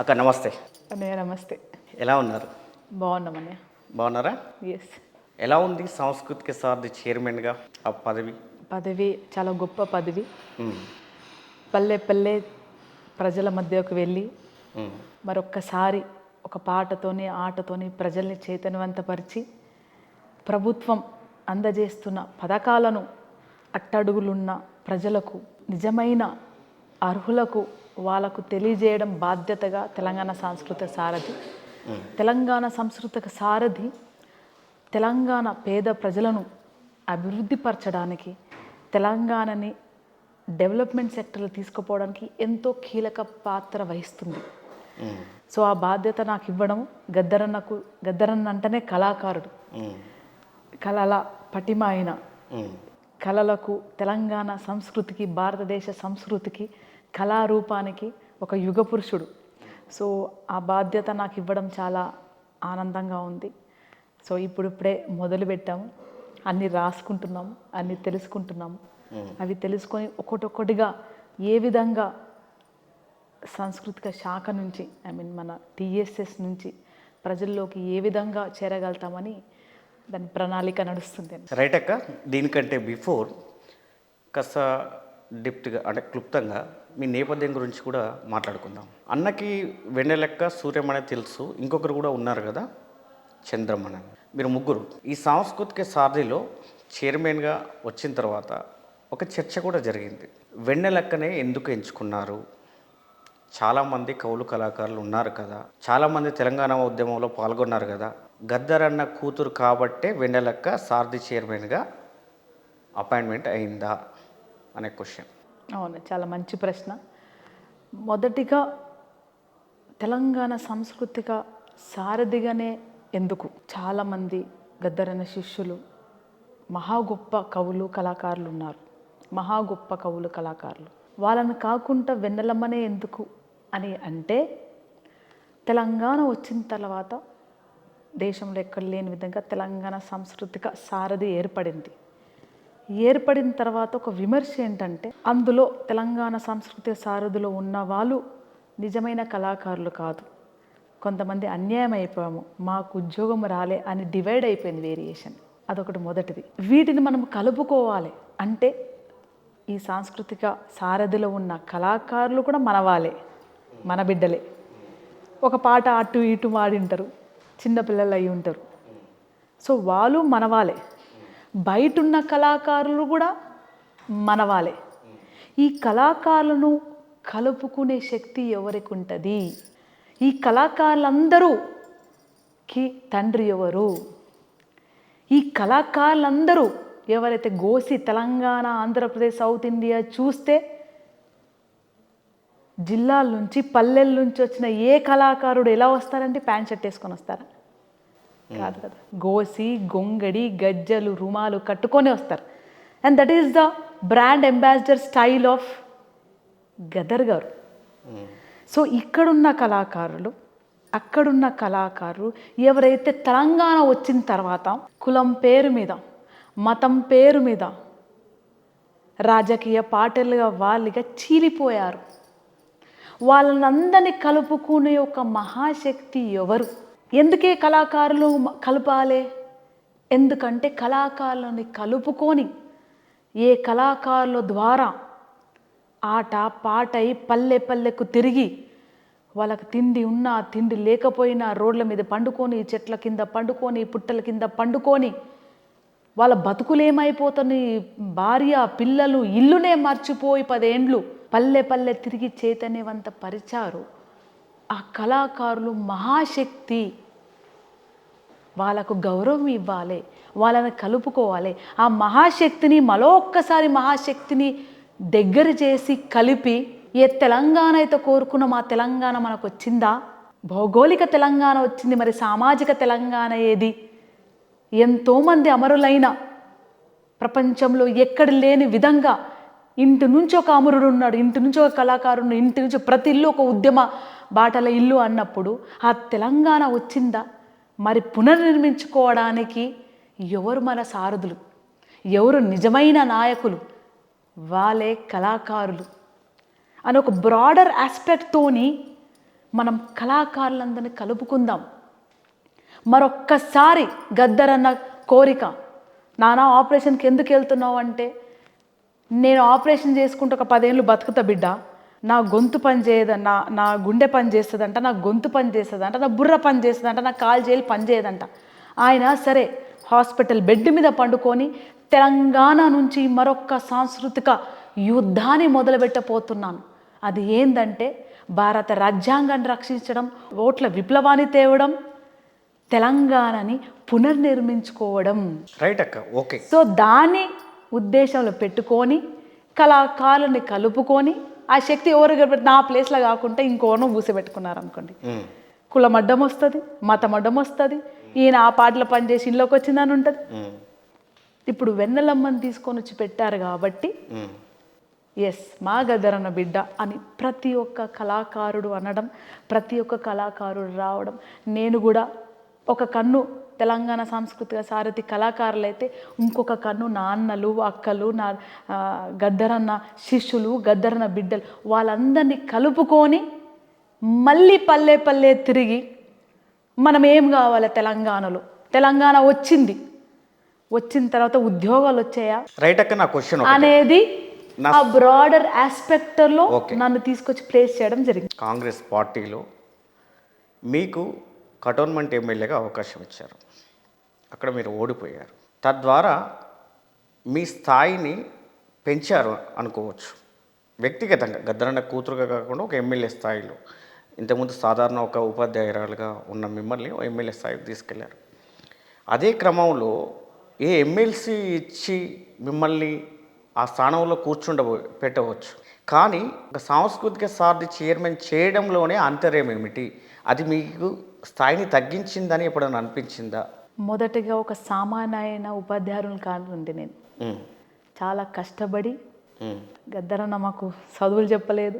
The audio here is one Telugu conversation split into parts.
అక్క నమస్తే. అన్నయ్య నమస్తే. ఎలా ఉన్నారు? బాగున్నామన్నయ్య. బాగున్నారా? ఎస్. ఎలా ఉంది సాంస్కృతిక సారథి చైర్మన్గా ఆ పదవి? పదవి చాలా గొప్ప పదవి. ఉమ్, పల్లె పల్లె ప్రజల మధ్యకు వెళ్ళి ఉమ్, మరొక్కసారి ఒక పాటతోని ఆటతోని ప్రజల్ని చైతన్యవంతపరిచి ప్రభుత్వం అందజేస్తున్న పథకాలను అట్టడుగులున్న ప్రజలకు నిజమైన అర్హులకు వాళ్ళకు తెలియజేయడం బాధ్యతగా తెలంగాణ సాంస్కృతిక సారథి. తెలంగాణ సాంస్కృతిక సారథి తెలంగాణ పేద ప్రజలను అభివృద్ధిపరచడానికి, తెలంగాణని డెవలప్మెంట్ సెక్టర్లు తీసుకుపోవడానికి ఎంతో కీలక పాత్ర వహిస్తుంది. ఉమ్, సో ఆ బాధ్యత నాకు ఇవ్వడం, గద్దరన్న అంటేనే కళాకారుడు, ఉమ్, కళల పటిమ అయిన, ఉమ్, కళలకు, తెలంగాణ సంస్కృతికి, భారతదేశ సంస్కృతికి, కళారూపానికి ఒక యుగ పురుషుడు. సో ఆ బాధ్యత నాకు ఇవ్వడం చాలా ఆనందంగా ఉంది. సో ఇప్పుడిప్పుడే మొదలుపెట్టాము, అన్నీ రాసుకుంటున్నాము, అన్నీ తెలుసుకుంటున్నాము. అవి తెలుసుకొని ఒక్కొక్కటిగా ఏ విధంగా సాంస్కృతిక శాఖ నుంచి మన టీఎస్ఎస్ నుంచి ప్రజల్లోకి ఏ విధంగా చేరగలుగుతామని దాని ప్రణాళిక నడుస్తుంది. రైట్ అక్క. దీనికంటే బిఫోర్ కాస్త డిప్ట్గా అంటే క్లుప్తంగా మీ నేపథ్యం గురించి కూడా మాట్లాడుకుందాం. అన్నకి వెన్నెలెక్క, సూర్యమణి తెలుసు, ఇంకొకరు కూడా ఉన్నారు కదా, చంద్రమణి. మీరు ముగ్గురు ఈ సాంస్కృతిక సారథిలో చైర్మన్గా వచ్చిన తర్వాత ఒక చర్చ కూడా జరిగింది. వెన్నెలెక్కనే ఎందుకు ఎంచుకున్నారు? చాలామంది కవులు కళాకారులు ఉన్నారు కదా, చాలామంది తెలంగాణ ఉద్యమంలో పాల్గొన్నారు కదా, గద్దరన్న కూతురు కాబట్టే వెన్నెలెక్క సారథి చైర్మన్గా అపాయింట్మెంట్ అయిందా అనే క్వశ్చన్. అవును, చాలా మంచి ప్రశ్న. మొదటిగా తెలంగాణ సాంస్కృతిక సారథిగానే ఎందుకు? చాలామంది గద్దరన్న శిష్యులు మహా గొప్ప కవులు కళాకారులు ఉన్నారు, మహా గొప్ప కవులు కళాకారులు. వాళ్ళని కాకుండా వెన్నెలమ్మనే ఎందుకు అని అంటే, తెలంగాణ వచ్చిన తర్వాత దేశంలో ఎక్కడ లేని విధంగా తెలంగాణ సాంస్కృతిక సారథి ఏర్పడిన తర్వాత ఒక విమర్శ ఏంటంటే, అందులో తెలంగాణ సాంస్కృతిక సారథిలో ఉన్న వాళ్ళు నిజమైన కళాకారులు కాదు, కొంతమంది అన్యాయం అయిపోయాము, మాకు ఉద్యోగం రాలే అని డివైడ్ అయిపోయింది వేరియేషన్. అదొకటి మొదటిది. వీటిని మనం కలుపుకోవాలి అంటే ఈ సాంస్కృతిక సారథిలో ఉన్న కళాకారులు కూడా మన వాళ్ళే, మన బిడ్డలే. ఒక పాట అటు ఇటు వాడింటారు, చిన్నపిల్లలు అయి ఉంటారు. సో వాళ్ళు మనవాలే, బయట ఉన్న కళాకారులు కూడా మనవాలే. ఈ కళాకారులను కలుపుకునే శక్తి ఎవరికి ఉంటుంది? ఈ కళాకారులందరూకి తండ్రి ఎవరు? ఈ కళాకారులందరూ ఎవరైతే గోసి తెలంగాణ, ఆంధ్రప్రదేశ్, సౌత్ ఇండియా చూస్తే జిల్లాల నుంచి, పల్లెల నుంచి వచ్చిన ఏ కళాకారుడు ఎలా వస్తారంటే ప్యాంట్ షర్ట్ వేసుకొని వస్తారా? కాదు కదా. గోసి, గొంగడి, గజ్జలు, రుమాలు కట్టుకొని వస్తారు. And that is the brand ambassador style of Gaddar garu. So ఇక్కడున్న కళాకారులు, అక్కడున్న కళాకారులు ఎవరైతే తెలంగాణ వచ్చిన తర్వాత కులం పేరు మీద, మతం పేరు మీద రాజకీయ పార్టీలుగా వాళ్ళుగా చీలిపోయారు. వాళ్ళనందరినీ కలుపుకునే ఒక మహాశక్తి ఎవరు? ఎందుకే కళాకారులు కలపాలి? ఎందుకంటే కళాకారులని కలుపుకొని ఏ కళాకారుల ద్వారా ఆట పాటై పల్లె పల్లెకు తిరిగి వాళ్ళకి తిండి ఉన్నా తిండి లేకపోయినా రోడ్ల మీద పండుకొని, చెట్ల కింద పండుకొని, పుట్టల కింద పండుకొని వాళ్ళ బతుకులేమైపోతుంది, భార్య పిల్లలు ఇల్లునే మర్చిపోయి 10 ఏండ్లు పల్లె పల్లె తిరిగి చైతన్యవంత పరిచారు. ఆ కళాకారులు మహాశక్తి, వాళ్ళకు గౌరవం ఇవ్వాలి, వాళ్ళని కలుపుకోవాలి. ఆ మహాశక్తిని మరొక్కసారి మహాశక్తిని దగ్గర చేసి కలిపి, ఏ తెలంగాణ అయితే కోరుకున్న మా తెలంగాణ మనకు వచ్చిందా? భౌగోళిక తెలంగాణ వచ్చింది, మరి సామాజిక తెలంగాణ ఏది? ఎంతోమంది అమరులైన ప్రపంచంలో ఎక్కడ లేని విధంగా ఇంటి నుంచి ఒక అమరుడు ఉన్నాడు, ఇంటి నుంచి ఒక కళాకారుడు, ఇంటి నుంచి ప్రతి ఇల్లు ఒక ఉద్యమ బాటల ఇల్లు అన్నప్పుడు ఆ తెలంగాణ వచ్చిందా? మరి పునర్నిర్మించుకోవడానికి ఎవరు మన సారథులు? ఎవరు నిజమైన నాయకులు? వాళ్ళే కళాకారులు అని ఒక బ్రాడర్ ఆస్పెక్ట్తోని మనం కళాకారులందరినీ కలుపుకుందాం. మరొక్కసారి గద్దరన్న కోరిక, నానా ఆపరేషన్కి ఎందుకు వెళ్తున్నావు అంటే, నేను ఆపరేషన్ చేసుకుంటే ఒక 10 ఏళ్ళు బతుకుతా బిడ్డ, నా గొంతు పని చేయదంట, నా గుండె పని చేస్తుందంట, నా గొంతు పని చేస్తుందంట, నా బుర్ర పని చేస్తుందంట, నా కాలు చేలు పని చేయదంట. ఆయన సరే హాస్పిటల్ బెడ్ మీద పండుకొని తెలంగాణ నుంచి మరొక సాంస్కృతిక యుద్ధాన్ని మొదలుపెట్టబోతున్నాను. అది ఏందంటే భారత రాజ్యాంగాన్ని రక్షించడం, ఓట్ల విప్లవాన్ని తేవడం, తెలంగాణని పునర్నిర్మించుకోవడం. రైట్ అక్క, ఓకే. సో దాన్ని ఉద్దేశంలో పెట్టుకొని కళాకారులని కలుపుకొని, ఆ శక్తి ఎవరు నా ప్లేస్లో కాకుండా ఇంకోనో పూసబెట్టుకున్నారనుకోండి, కులం అడ్డం వస్తుంది, మతం అడ్డం వస్తుంది, ఈయన ఆ పాటల పనిచేసి ఇంట్లోకి వచ్చిందని ఉంటుంది. ఇప్పుడు వెన్నెలమ్మని తీసుకొని వచ్చి పెట్టారు కాబట్టి ఎస్ మా గద్దరన్న బిడ్డ అని ప్రతి ఒక్క కళాకారుడు అనడం, ప్రతి ఒక్క కళాకారుడు రావడం. నేను కూడా ఒక కన్ను తెలంగాణ సాంస్కృతిక సారథి కళాకారులైతే, ఇంకొక కన్ను నా అన్నలు, అక్కలు, నా గద్దరన్న శిష్యులు, గద్దరన్న బిడ్డలు, వాళ్ళందరినీ కలుపుకొని మళ్ళీ పల్లె పల్లె తిరిగి మనం ఏం కావాలి తెలంగాణలో, తెలంగాణ వచ్చిన తర్వాత ఉద్యోగాలు వచ్చాయా రైట్ అక్క. నా క్వశ్చన్ అనేది ఆ బ్రాడర్ ఆస్పెక్ట్లో నన్ను తీసుకొచ్చి ప్లేస్ చేయడం జరిగింది. కాంగ్రెస్ పార్టీలో మీకు కంటోన్మెంట్ ఎమ్మెల్యేగా అవకాశం ఇచ్చారు, అక్కడ మీరు ఓడిపోయారు. తద్వారా మీ స్థాయిని పెంచారు అనుకోవచ్చు. వ్యక్తిగతంగా గద్దరన్న కూతురుగా కాకుండా ఒక ఎమ్మెల్యే స్థాయిలో, ఇంతకుముందు సాధారణ ఒక ఉపాధ్యాయురాలుగా ఉన్న మిమ్మల్ని ఎమ్మెల్యే స్థాయికి తీసుకెళ్లారు. అదే క్రమంలో ఏ ఎమ్మెల్సీ ఇచ్చి మిమ్మల్ని ఆ స్థానంలో పెట్టవచ్చు, కానీ ఒక సాంస్కృతిక సారథి చైర్మన్ చేయడంలోనే అంతర్యం ఏమిటి? అది మీకు స్థాయిని తగ్గించిందని ఎప్పుడైనా అనిపించిందా? మొదటగా ఒక సామాన్యమైన ఉపాధ్యాయులు కానుండి నేను చాలా కష్టపడి, గద్దరన్న మాకు చదువులు చెప్పలేదు,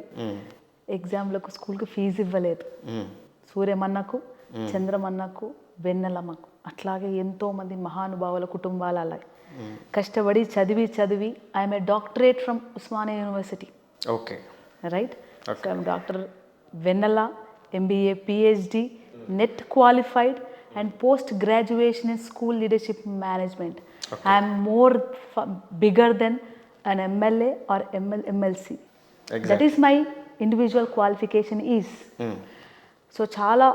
ఎగ్జామ్లకు స్కూల్కి ఫీజు ఇవ్వలేదు, సూర్యమన్నకు, చంద్రమన్నకు, వెన్నెలమ్మకు, అట్లాగే ఎంతోమంది మహానుభావుల కుటుంబాలు అలాగే కష్టపడి చదివి I'm a doctorate from Osmania university. Okay, right. Doctor Vennela, MBA, PhD, NET qualified and post graduation in school leadership management. Okay. I am more bigger than an MLA or MLC. Exactly. That is my individual qualification is. So చాలా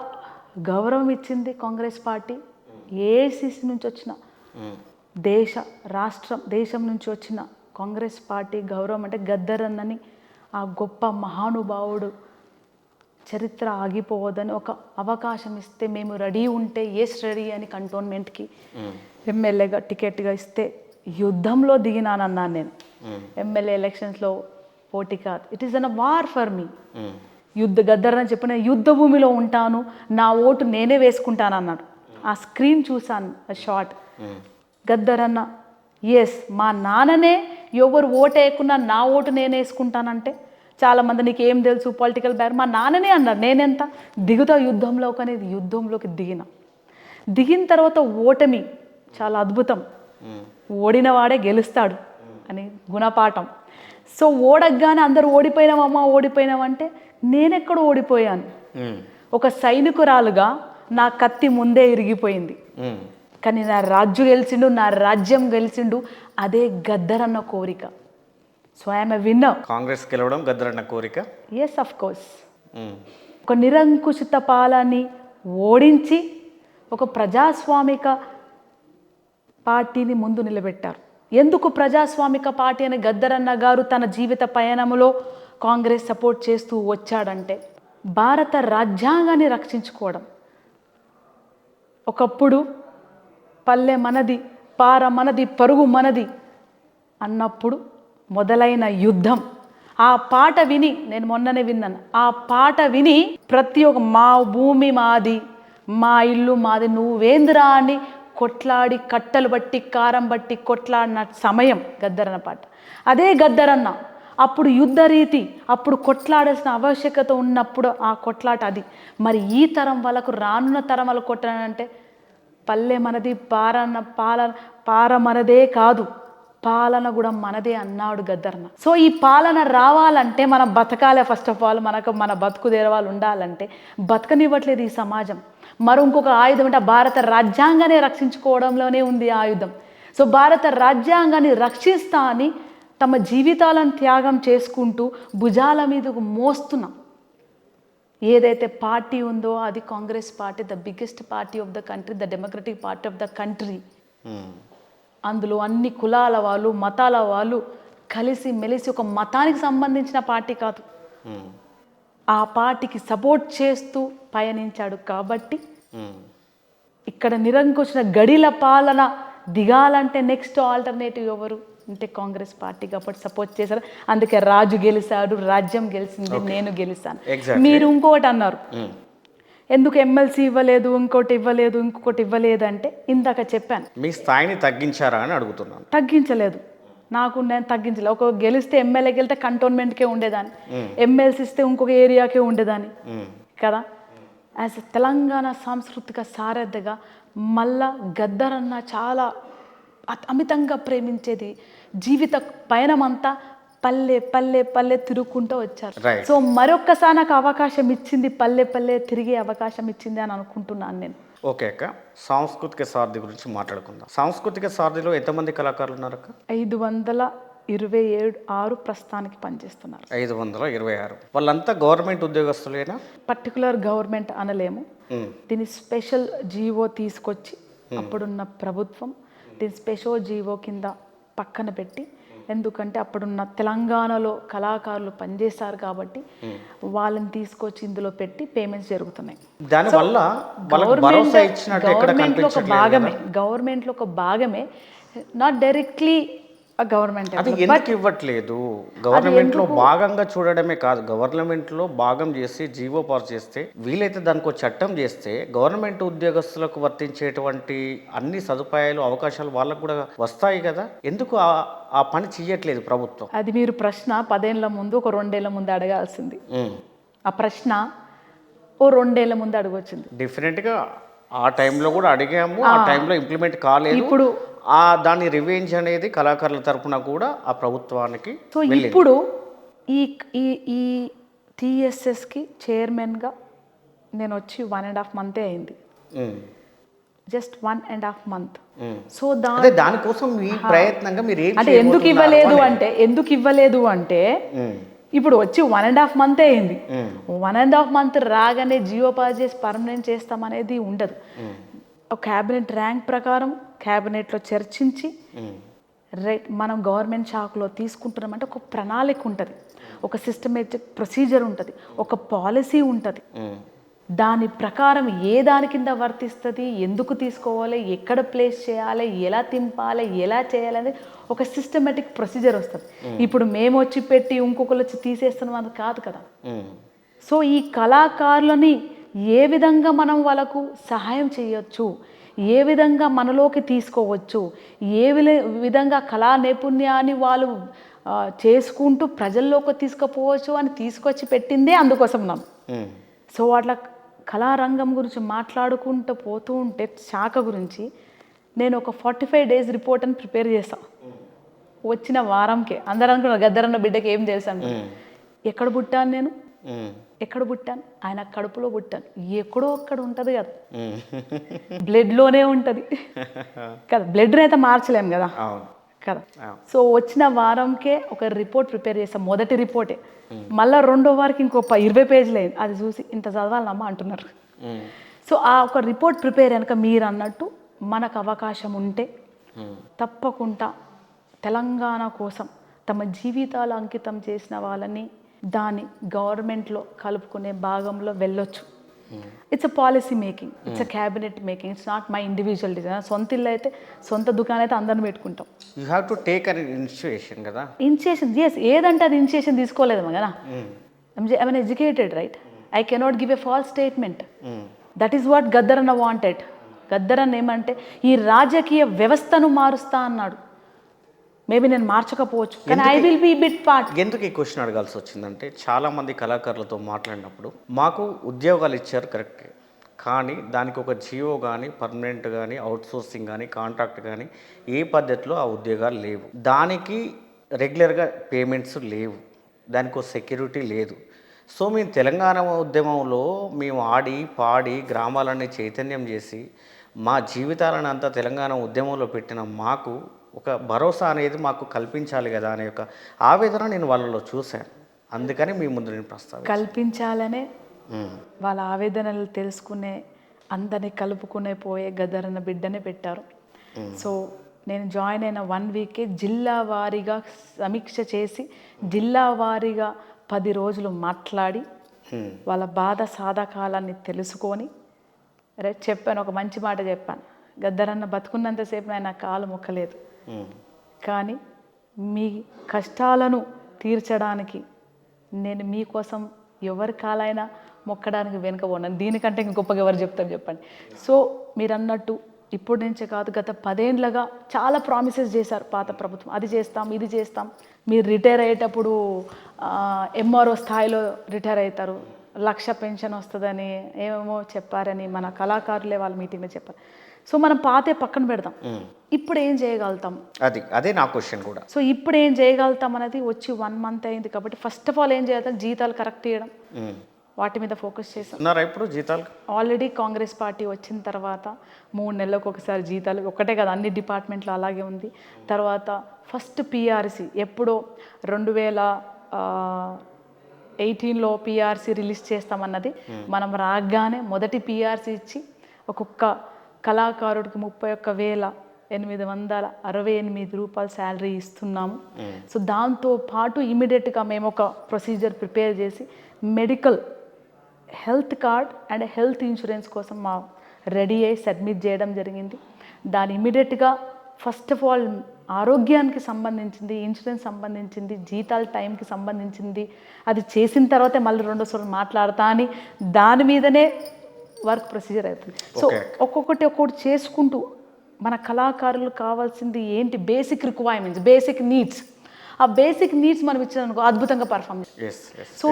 గౌరవం ఇచ్చింది కాంగ్రెస్ పార్టీ. ఏఐసిసి నుంచి వచ్చిన దేశం నుంచి వచ్చిన కాంగ్రెస్ పార్టీ గౌరవం అంటే గద్దరన్నని ఆ గొప్ప మహానుభావుడు చరిత్ర ఆగిపోవద్దని ఒక అవకాశం ఇస్తే, మేము రెడీ ఉంటే ఎస్ రెడీ అని కంటోన్మెంట్కి ఎమ్మెల్యేగా టికెట్గా ఇస్తే యుద్ధంలో దిగినానన్నాను నేను. ఎమ్మెల్యే ఎలక్షన్స్లో పోటీ కాదు, it is an war for me. గద్దరన్న చెప్పిన యుద్ధ భూమిలో ఉంటాను, నా ఓటు నేనే వేసుకుంటాను అన్నాడు. ఆ స్క్రీన్ చూశాను, ఆ షార్ట్. గద్దరన్న ఎస్ మా నాన్ననే ఎవరు ఓటు వేయకుండా నా ఓటు నేనే వేసుకుంటానంటే, చాలామంది నీకు ఏం తెలుసు పొలిటికల్ బ్యార్, మా నాన్ననే అన్నారు. నేనెంత దిగుతా యుద్ధంలోకి అనేది, యుద్ధంలోకి దిగిన తర్వాత ఓటమి చాలా అద్భుతం. ఓడినవాడే గెలుస్తాడు అని గుణపాఠం. సో ఓడగానే అందరూ ఓడిపోయినామంటే నేనెక్కడ ఓడిపోయాను? ఒక సైనికురాలుగా నా కత్తి ముందే ఇరిగిపోయింది, కానీ నా రాజు గెలిచిండు, నా రాజ్యం గెలిచిండు. అదే గద్దరన్న కోరిక. So I'm a winner. Congress గెలవడం గద్దరన్న కోరిక. Yes, of course. ఒక నిరంకుశిత పాలనని ఓడించి ఒక ప్రజాస్వామిక పార్టీని ముందు నిలబెట్టారు. ఎందుకు ప్రజాస్వామిక పార్టీ అని గద్దరన్న గారు తన జీవిత పయనంలో కాంగ్రెస్ సపోర్ట్ చేస్తూ వచ్చాడంటే, భారత రాజ్యాంగాన్ని రక్షించుకోవడం. ఒకప్పుడు పల్లె మనది, పార మనది, పరుగు మనది అన్నప్పుడు మొదలైన యుద్ధం. ఆ పాట విని, నేను మొన్ననే విన్నాను, ఆ పాట విని ప్రతి ఒక్క మా భూమి మాది, మా ఇల్లు మాది, నువ్వేంద్రా అని కొట్లాడి కట్టలు బట్టి కారం బట్టి కొట్లాడిన సమయం గద్దరన్న పాట. అదే గద్దరన్న అప్పుడు యుద్ధ రీతి, అప్పుడు కొట్లాడాల్సిన ఆవశ్యకత ఉన్నప్పుడు ఆ కొట్లాట అది. మరి ఈ తరం వాళ్ళకు, రానున్న తరం వాళ్ళకు కొట్టాలంటే పల్లె మనది, పార మనదే కాదు, పాలన కూడా మనదే అన్నాడు గద్దరన్న. సో ఈ పాలన రావాలంటే మనం బతకాలే. ఫస్ట్ ఆఫ్ ఆల్ మనకు మన బతుకు తెరవాళ్ళు ఉండాలంటే బతకనివ్వట్లేదు ఈ సమాజం. మరో ఇంకొక ఆయుధం అంటే భారత రాజ్యాంగాన్ని రక్షించుకోవడంలోనే ఉంది ఆయుధం. సో భారత రాజ్యాంగాన్ని రక్షిస్తా అని తమ జీవితాలను త్యాగం చేసుకుంటూ భుజాల మీదకు మోస్తున్నాం. ఏదైతే పార్టీ ఉందో అది Congress party, the biggest party of the country, the democratic party of the country. అందులో అన్ని కులాల వాళ్ళు, మతాల వాళ్ళు కలిసి మెలిసి ఒక మతానికి సంబంధించిన పార్టీ కాదు, ఆ పార్టీకి సపోర్ట్ చేస్తూ పయనించాడు. కాబట్టి ఇక్కడ నిరంకుశ గడిల పాలన దిగాలంటే నెక్స్ట్ ఆల్టర్నేటివ్ ఎవరు అంటే కాంగ్రెస్ పార్టీ. కాబట్టి సపోర్ట్ చేశారు. అందుకే రాజు గెలిచాడు, రాజ్యం గెలిచింది, నేను గెలిచాను. మీరు ఇంకొకటి అన్నారు, ఎందుకు ఎమ్మెల్సీ ఇవ్వలేదు, ఇంకోటి ఇవ్వలేదు అంటే ఇందాక చెప్పాను, మీ స్థాయిని తగ్గించారా అని అడుగుతున్నాను. తగ్గించలేదు. నేను తగ్గించలేదు. ఒక గెలిస్తే ఎమ్మెల్యేకి వెళ్తే కంటోన్మెంట్కే ఉండేదాన్ని, ఎమ్మెల్సీ ఇస్తే ఇంకొక ఏరియాకే ఉండేదాన్ని కదా. యాజ్ తెలంగాణ సాంస్కృతిక సారథిగా మళ్ళా గద్దరన్న చాలా అమితంగా ప్రేమించేది. జీవిత పయనమంతా పల్లె పల్లె పల్లె తిరుగుకుంటూ వచ్చారు. సో మరొక్కసారి నాకు అవకాశం ఇచ్చింది, పల్లె పల్లె తిరిగే అవకాశం ఇచ్చింది అని అనుకుంటున్నాను నేను. ఓకే అక్క, సాంస్కృతిక సారథి గురించి మాట్లాడుకుందాం. సాంస్కృతిక సారథిలో ఎంతమంది కళాకారులు ఉన్నారు అక్క? 526 ప్రస్తుతానికి పనిచేస్తున్నారు. 526. వాళ్ళంతా గవర్నమెంట్ ఉద్యోగస్తులేనా? పర్టికులర్ గవర్నమెంట్ అనలేము. దీని స్పెషల్ జీవో తీసుకొచ్చి అప్పుడున్న ప్రభుత్వం దీని స్పెషల్ జీవో కింద పక్కన పెట్టి, ఎందుకంటే అప్పుడున్న తెలంగాణలో కళాకారులు పనిచేస్తారు కాబట్టి వాళ్ళని తీసుకొచ్చి ఇందులో పెట్టి పేమెంట్స్ జరుగుతున్నాయి. దానివల్ల గవర్నమెంట్లో ఒక భాగమే, నాట్ డైరెక్ట్లీ గవర్నమెంట్. అది ఎందుకు ఇవ్వట్లేదు? గవర్నమెంట్లో భాగంగా చూడడమే కాదు, గవర్నమెంట్లో భాగం చేసి జీవో పాస్ చేస్తే, వీలైతే దానికి ఒక చట్టం చేస్తే గవర్నమెంట్ ఉద్యోగస్తులకు వర్తించేటువంటి అన్ని సదుపాయాలు, అవకాశాలు వాళ్ళకు కూడా వస్తాయి కదా. ఎందుకు ఆ పని చేయట్లేదు ప్రభుత్వం? అది మీరు ప్రశ్న 10 ఏళ్ల ముందు, ఒక 2 ఏళ్ల ముందు అడగాల్సింది. ఆ ప్రశ్న ఓ 2 ఏళ్ల ముందు అడగొచ్చింది. డెఫినెట్గా ఆ టైంలో కూడా అడిగాము, ఆ టైంలో ఇంప్లిమెంట్ కాలేదు. ఇప్పుడు దాని రివెంజ్ అనేది కళాకారుల తరపున కూడా ఆ ప్రభుత్వానికి. సో ఇప్పుడు ఈ టీఎస్ఎస్కి చైర్మన్గా నేను వచ్చి 1.5 మంతే అయింది, జస్ట్ 1.5 మంత్. సో దానికోసం మీ ప్రయత్నంగా మీరు అంటే ఎందుకు ఇవ్వలేదు అంటే ఇప్పుడు వచ్చి 1.5 మంత్ అయింది. 1.5 మంత్ రాగానే జియో పాస్ చేసి పర్మనెంట్ చేస్తామనేది ఉండదు. ఒక క్యాబినెట్ ర్యాంక్ ప్రకారం క్యాబినెట్లో చర్చించి మనం గవర్నమెంట్ శాఖలో తీసుకుంటున్నామంటే ఒక ప్రణాళిక ఉంటుంది, ఒక సిస్టమేటిక్ ప్రొసీజర్ ఉంటుంది, ఒక పాలసీ ఉంటుంది. దాని ప్రకారం ఏ దాని కింద వర్తిస్తుంది, ఎందుకు తీసుకోవాలి, ఎక్కడ ప్లేస్ చేయాలి, ఎలా తింపాలి, ఎలా చేయాలి అనేది ఒక సిస్టమేటిక్ ప్రొసీజర్ వస్తుంది. ఇప్పుడు మేము వచ్చి పెట్టి ఇంకొకరు వచ్చి తీసేస్తున్నాం అది కాదు కదా. సో ఈ కళాకారులని ఏ విధంగా మనం వాళ్ళకు సహాయం చేయొచ్చు, ఏ విధంగా మనలోకి తీసుకోవచ్చు, ఏ విధంగా కళా నైపుణ్యాన్ని వాళ్ళు చేసుకుంటూ ప్రజల్లోకి తీసుకుపోవచ్చు అని తీసుకొచ్చి పెట్టిందే అందుకోసం మనం. సో అట్లా కళారంగం గురించి మాట్లాడుకుంటూ పోతూ ఉంటే శాఖ గురించి నేను ఒక 45 days రిపోర్ట్ అని ప్రిపేర్ చేస్తాను. వచ్చిన వారంకే అందరూ అనుకున్నారు గద్దరన్న బిడ్డకి ఏం తెలుసు అంటే, ఎక్కడ పుట్టాను నేను, ఎక్కడ పుట్టాను, ఆయన కడుపులో పుట్టాను, ఎక్కడో అక్కడ ఉంటుంది కదా, బ్లడ్లోనే ఉంటుంది కదా, బ్లడ్ అయితే మార్చలేము కదా కదా. సో వచ్చిన వారంకే ఒక రిపోర్ట్ ప్రిపేర్ చేస్తాం, మొదటి రిపోర్టే. మళ్ళీ 2వ వారికి ఇంకో 20 పేజీలు అయింది. అది చూసి ఇంత చదవాలమ్మా అంటున్నారు. సో ఆ ఒక రిపోర్ట్ ప్రిపేర్ కనుక మీరు అన్నట్టు మనకు అవకాశం ఉంటే తప్పకుండా తెలంగాణ కోసం తమ జీవితాలు అంకితం చేసిన వాళ్ళని దాన్ని గవర్నమెంట్లో కలుపుకునే భాగంలో వెళ్ళొచ్చు. It's a policy making, it's a cabinet making, it's not my individual decision. సొంత ఇల్లు అయితే, సొంత దుకాణం అయితే అందరిని పెట్టుకుంటాం. You have to take an initiation కదా. ఇనిషియేషన్, ఎస్, ఏదంటే అది ఇనిషియేషన్ తీసుకోలేదు కదా. I mean educated, right? I cannot give a false statement. That is what గద్దరన్న వాంటెడ్. గద్దరన్న ఏమంటే ఈ రాజకీయ వ్యవస్థను మారుస్తా అన్నాడు. మేబీ నేను మార్చకపోవచ్చు, కానీ I will be bit part. ఎందుకు ఈ క్వశ్చన్ అడగాల్సి వచ్చిందంటే, చాలామంది కళాకారులతో మాట్లాడినప్పుడు మాకు ఉద్యోగాలు ఇచ్చారు కరెక్ట్, కానీ దానికి ఒక జియో కానీ పర్మనెంట్ కానీ అవుట్సోర్సింగ్ కానీ కాంట్రాక్ట్ కానీ ఏ పద్ధతిలో ఆ ఉద్యోగాలు లేవు. దానికి రెగ్యులర్గా పేమెంట్స్ లేవు, దానికి ఒక సెక్యూరిటీ లేదు. సో మేము తెలంగాణ ఉద్యమంలో మేము ఆడి పాడి గ్రామాలన్నీ చైతన్యం చేసి మా జీవితాలను అంతా తెలంగాణ ఉద్యమంలో పెట్టిన మాకు ఒక భరోసా అనేది మాకు కల్పించాలి కదా అనే ఒక ఆవేదన నేను వాళ్ళలో చూశాను. అందుకని మీ ముందు నేను కల్పించాలనే వాళ్ళ ఆవేదనలు తెలుసుకునే అందరినీ కలుపుకునే పోయే గద్దరన్న బిడ్డనే పెట్టారు. సో నేను జాయిన్ అయిన 1 వీకే జిల్లా వారీగా సమీక్ష చేసి జిల్లా వారీగా 10 రోజులు మాట్లాడి వాళ్ళ బాధ సాధకాలన్నీ తెలుసుకొని చెప్పాను. ఒక మంచి మాట చెప్పాను, గద్దరన్న బతుకున్నంతసేపు ఆయన కాలు మొక్కలేదు, కానీ మీ కష్టాలను తీర్చడానికి నేను మీకోసం ఎవరి కాలైనా మొక్కడానికి వెనుక ఉన్నాను. దీనికంటే ఇంక గొప్పగా ఎవరు చెప్తారు చెప్పండి. సో మీరు అన్నట్టు ఇప్పుడు నుంచే కాదు, గత 10 ఏళ్ళుగా చాలా ప్రామిసెస్ చేశారు పాత ప్రభుత్వం. అది చేస్తాం, ఇది చేస్తాం. మీరు రిటైర్ అయ్యేటప్పుడు ఎంఆర్ఓ స్థాయిలో రిటైర్ అవుతారు, 1,00,000 పెన్షన్ వస్తుందని ఏమేమో చెప్పారని మన కళాకారులే వాళ్ళ మీటింగ్లో చెప్పారు. సో మనం పాతే పక్కన పెడతాం, ఇప్పుడు ఏం చేయగలుగుతాం, అదే నా క్వశ్చన్ కూడా. సో ఇప్పుడు ఏం చేయగలుగుతాం అనేది వచ్చి 1 మంత్ అయింది. కాబట్టి ఫస్ట్ ఆఫ్ ఆల్ ఏం చేయాలి, జీతాలు కరెక్ట్ చేయడం, వాటి మీద ఫోకస్ చేసాం. ఇప్పుడు జీతాలు ఆల్రెడీ కాంగ్రెస్ పార్టీ వచ్చిన తర్వాత 3 నెలలకు ఒకసారి జీతాలు, ఒకటే కదా అన్ని డిపార్ట్మెంట్లో అలాగే ఉంది. తర్వాత ఫస్ట్ పిఆర్సి ఎప్పుడో 2018లో పిఆర్సి రిలీజ్ చేస్తామన్నది మనం రాగానే మొదటి పిఆర్సి ఇచ్చి ఒక్కొక్క కళాకారుడికి 31,868 రూపాయలు శాలరీ ఇస్తున్నాము. సో దాంతో పాటు ఇమీడియట్గా మేము ఒక ప్రొసీజర్ ప్రిపేర్ చేసి medical health card and health insurance కోసం మా రెడీ అయ్యి సబ్మిట్ చేయడం జరిగింది. దాని ఇమీడియట్గా ఫస్ట్ ఆఫ్ ఆల్ ఆరోగ్యానికి సంబంధించింది, ఇన్సూరెన్స్ సంబంధించింది, జీతాల టైంకి సంబంధించింది అది చేసిన తర్వాతే మళ్ళీ రెండోసారి మాట్లాడతా అని దాని మీదనే వర్క్ ప్రొసీజర్ అవుతుంది. సో ఒక్కొక్కటి చేసుకుంటూ మన కళాకారులు కావాల్సింది ఏంటి, బేసిక్ రిక్వైర్మెంట్స్, బేసిక్ నీడ్స్, ఆ బేసిక్ నీడ్స్ మనం ఇచ్చినందుకు అద్భుతంగా పర్ఫామ్ చేస్తాం. సో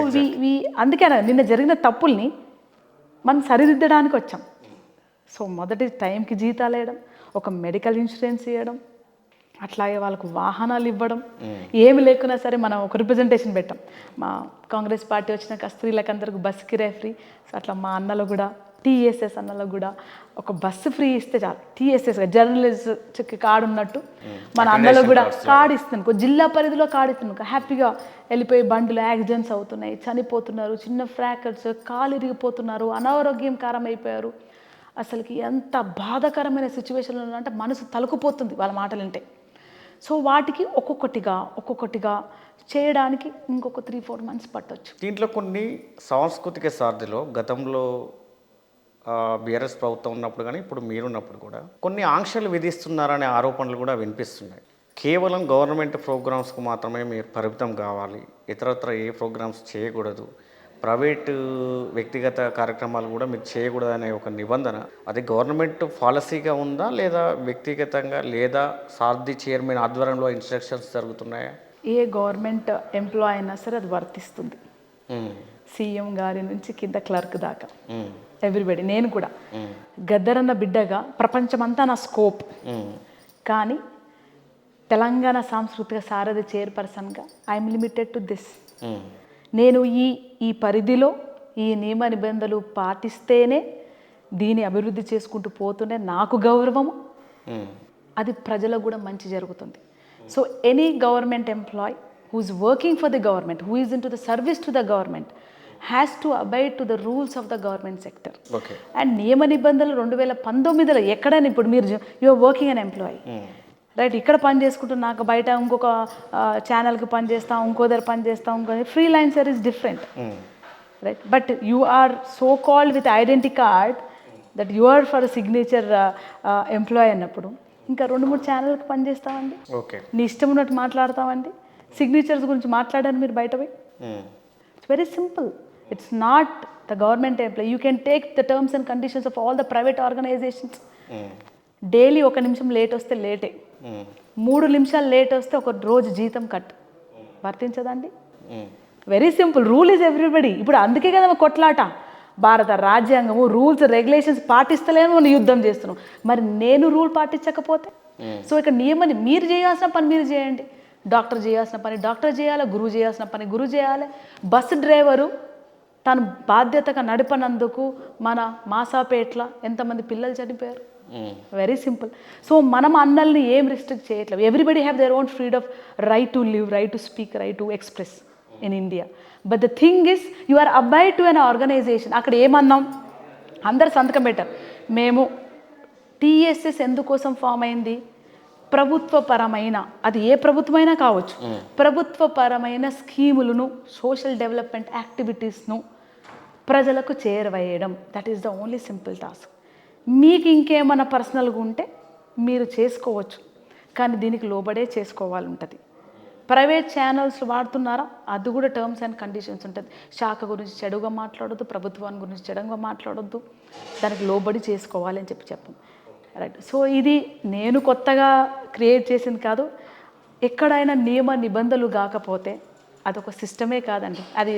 అందుకే నిన్న జరిగిన తప్పుల్ని మనం సరిదిద్దడానికి వచ్చాం. సో మొదటి టైంకి జీతాలు వేయడం, ఒక మెడికల్ ఇన్సూరెన్స్ ఇవ్వడం, అట్లాగే వాళ్ళకు వాహనాలు ఇవ్వడం, ఏమి లేకున్నా సరే మనం ఒక రిప్రజెంటేషన్ పెట్టాం. మా కాంగ్రెస్ పార్టీ వచ్చినాక స్త్రీలకు అందరికి బస్సు కిరాయి ఫ్రీ. సో అట్లా మా అన్నలు కూడా టీఎస్ఎస్ అన్నలకు కూడా ఒక బస్సు ఫ్రీ ఇస్తే చాలు. టీఎస్ఎస్ జర్నలిస్ట్ కార్డు ఉన్నట్టు మన అన్నలకు కూడా కార్డు ఇస్తున్నాను, జిల్లా పరిధిలో కార్డు ఇస్తున్నాను, హ్యాపీగా వెళ్ళిపోయి బండ్లు యాక్సిడెంట్స్ అవుతున్నాయి, చనిపోతున్నారు, చిన్న ఫ్రాక్చర్స్, కాలు ఇరిగిపోతున్నారు, అనారోగ్యకరం అయిపోయారు. అసలుకి ఎంత బాధాకరమైన సిచ్యువేషన్లో అంటే మనసు తలుకుపోతుంది వాళ్ళ మాటలు వింటే. సో వాటికి ఒక్కొక్కటిగా చేయడానికి ఇంకొక 3-4 మంత్స్ పట్టవచ్చు. దీంట్లో కొన్ని సాంస్కృతిక సారథిలో గతంలో బీఆర్ఎస్ ప్రభుత్వం ఉన్నప్పుడు కానీ ఇప్పుడు మీరున్నప్పుడు కూడా కొన్ని ఆంక్షలు విధిస్తున్నారనే ఆరోపణలు కూడా వినిపిస్తున్నాయి. కేవలం గవర్నమెంట్ ప్రోగ్రామ్స్కు మాత్రమే మీరు పరిమితం కావాలి, ఇతరత్ర ఏ ప్రోగ్రామ్స్ చేయకూడదు, ప్రైవేటు వ్యక్తిగత కార్యక్రమాలు కూడా మీరు చేయకూడదు అనే ఒక నిబంధన, అది గవర్నమెంట్ పాలసీగా ఉందా లేదా వ్యక్తిగతంగా లేదా సారథి చైర్మన్ ఆధ్వర్యంలో ఇన్స్ట్రక్షన్స్ జరుగుతున్నాయా? ఏ గవర్నమెంట్ ఎంప్లాయ్ అయినా సరే అది వర్తిస్తుంది, సీఎం గారి నుంచి కింద క్లర్క్ దాకా ఎవ్రీబడి. నేను కూడా గద్దరన్న బిడ్డగా ప్రపంచమంతా నా స్కోప్, కానీ తెలంగాణ సాంస్కృతిక సారథి చైర్పర్సన్గా ఐఎమ్ లిమిటెడ్ టు దిస్. నేను ఈ పరిధిలో ఈ నియమ నిబంధనలు పాటిస్తేనే దీన్ని అభివృద్ధి చేసుకుంటూ పోతుంటే నాకు గౌరవము, అది ప్రజలకు కూడా మంచి జరుగుతుంది. So any government employee who is working for the government, who is into the service to the government, has to abide to the rules of the government sector. Okay. And నియమ నిబంధనలు 2019లో ఎక్కడైనా ఇప్పుడు మీరు you are working an employee right, ఇక్కడ పని చేసుకుంటూ నాకు బయట ఇంకొక ఛానల్కి పని చేస్తాం, ఇంకో దగ్గర పని చేస్తాం, ఇంకో freelancer is different right. But you are so called with identity card that you are for signature employee అన్నప్పుడు ఇంకా 2-3 ఛానల్కి పని చేస్తామండి, నీ ఇష్టం ఉన్నట్టు మాట్లాడతామండి. సిగ్నేచర్స్ గురించి మాట్లాడారు మీరు బయట పోయి. It's very simple. It's not the government employee. You can take the terms and conditions of all the private organizations. Daily 1 నిమిషం లేట్ వస్తే లేటే, 3 నిమిషాలు లేట్ వస్తే 1 రోజు జీతం కట్. వర్తించదండి. Very simple rule is everybody. ఇప్పుడు అందుకే కదా కొట్లాట. భారత రాజ్యాంగము రూల్స్ రెగ్యులేషన్స్ పాటిస్తలేను అని యుద్ధం చేస్తున్నాం. మరి నేను రూల్ పాటించకపోతే? సో ఇక్కడ నియమని మీరు చేయాల్సిన పని మీరు చేయండి, డాక్టర్ చేయాల్సిన పని డాక్టర్ చేయాలి, గురువు చేయాల్సిన పని గురువు చేయాలి. బస్సు డ్రైవరు తను బాధ్యతగా నడపనందుకు మన మాసాపేట్ల ఎంతమంది పిల్లలు చనిపోయారు. Very simple. సో మనం అన్నల్ని ఏం రిస్ట్రిక్ట్ చేయట్లేదు. Everybody have their own freedom, right to live, right to speak, right to express in India. But the thing is you are abide to an organization. అక్కడ ఏమన్నాం, అందరు సంతకం పెట్టారు. మేము టీఎస్ఎస్ ఎందుకోసం ఫామ్ అయింది, ప్రభుత్వపరమైన, అది ఏ ప్రభుత్వమైనా కావచ్చు, ప్రభుత్వపరమైన స్కీములను, సోషల్ డెవలప్మెంట్ యాక్టివిటీస్ను ప్రజలకు చేరవేయడం. That is the only simple task. మీకు ఇంకేమైనా పర్సనల్గా ఉంటే మీరు చేసుకోవచ్చు, కానీ దీనికి లోబడే చేసుకోవాలి ఉంటుంది. ప్రైవేట్ ఛానల్స్ వాడుతున్నారా, అది కూడా టర్మ్స్ అండ్ కండిషన్స్ ఉంటుంది. శాఖ గురించి చెడుగా మాట్లాడొద్దు, ప్రభుత్వాన్ని గురించి చెడుగా మాట్లాడొద్దు, దానికి లోబడి చేసుకోవాలి అని చెప్పాం. రైట్. సో ఇది నేను కొత్తగా క్రియేట్ చేసింది కాదు. ఎక్కడైనా నియమ నిబంధనలు కాకపోతే అదొక సిస్టమే కాదండి, అది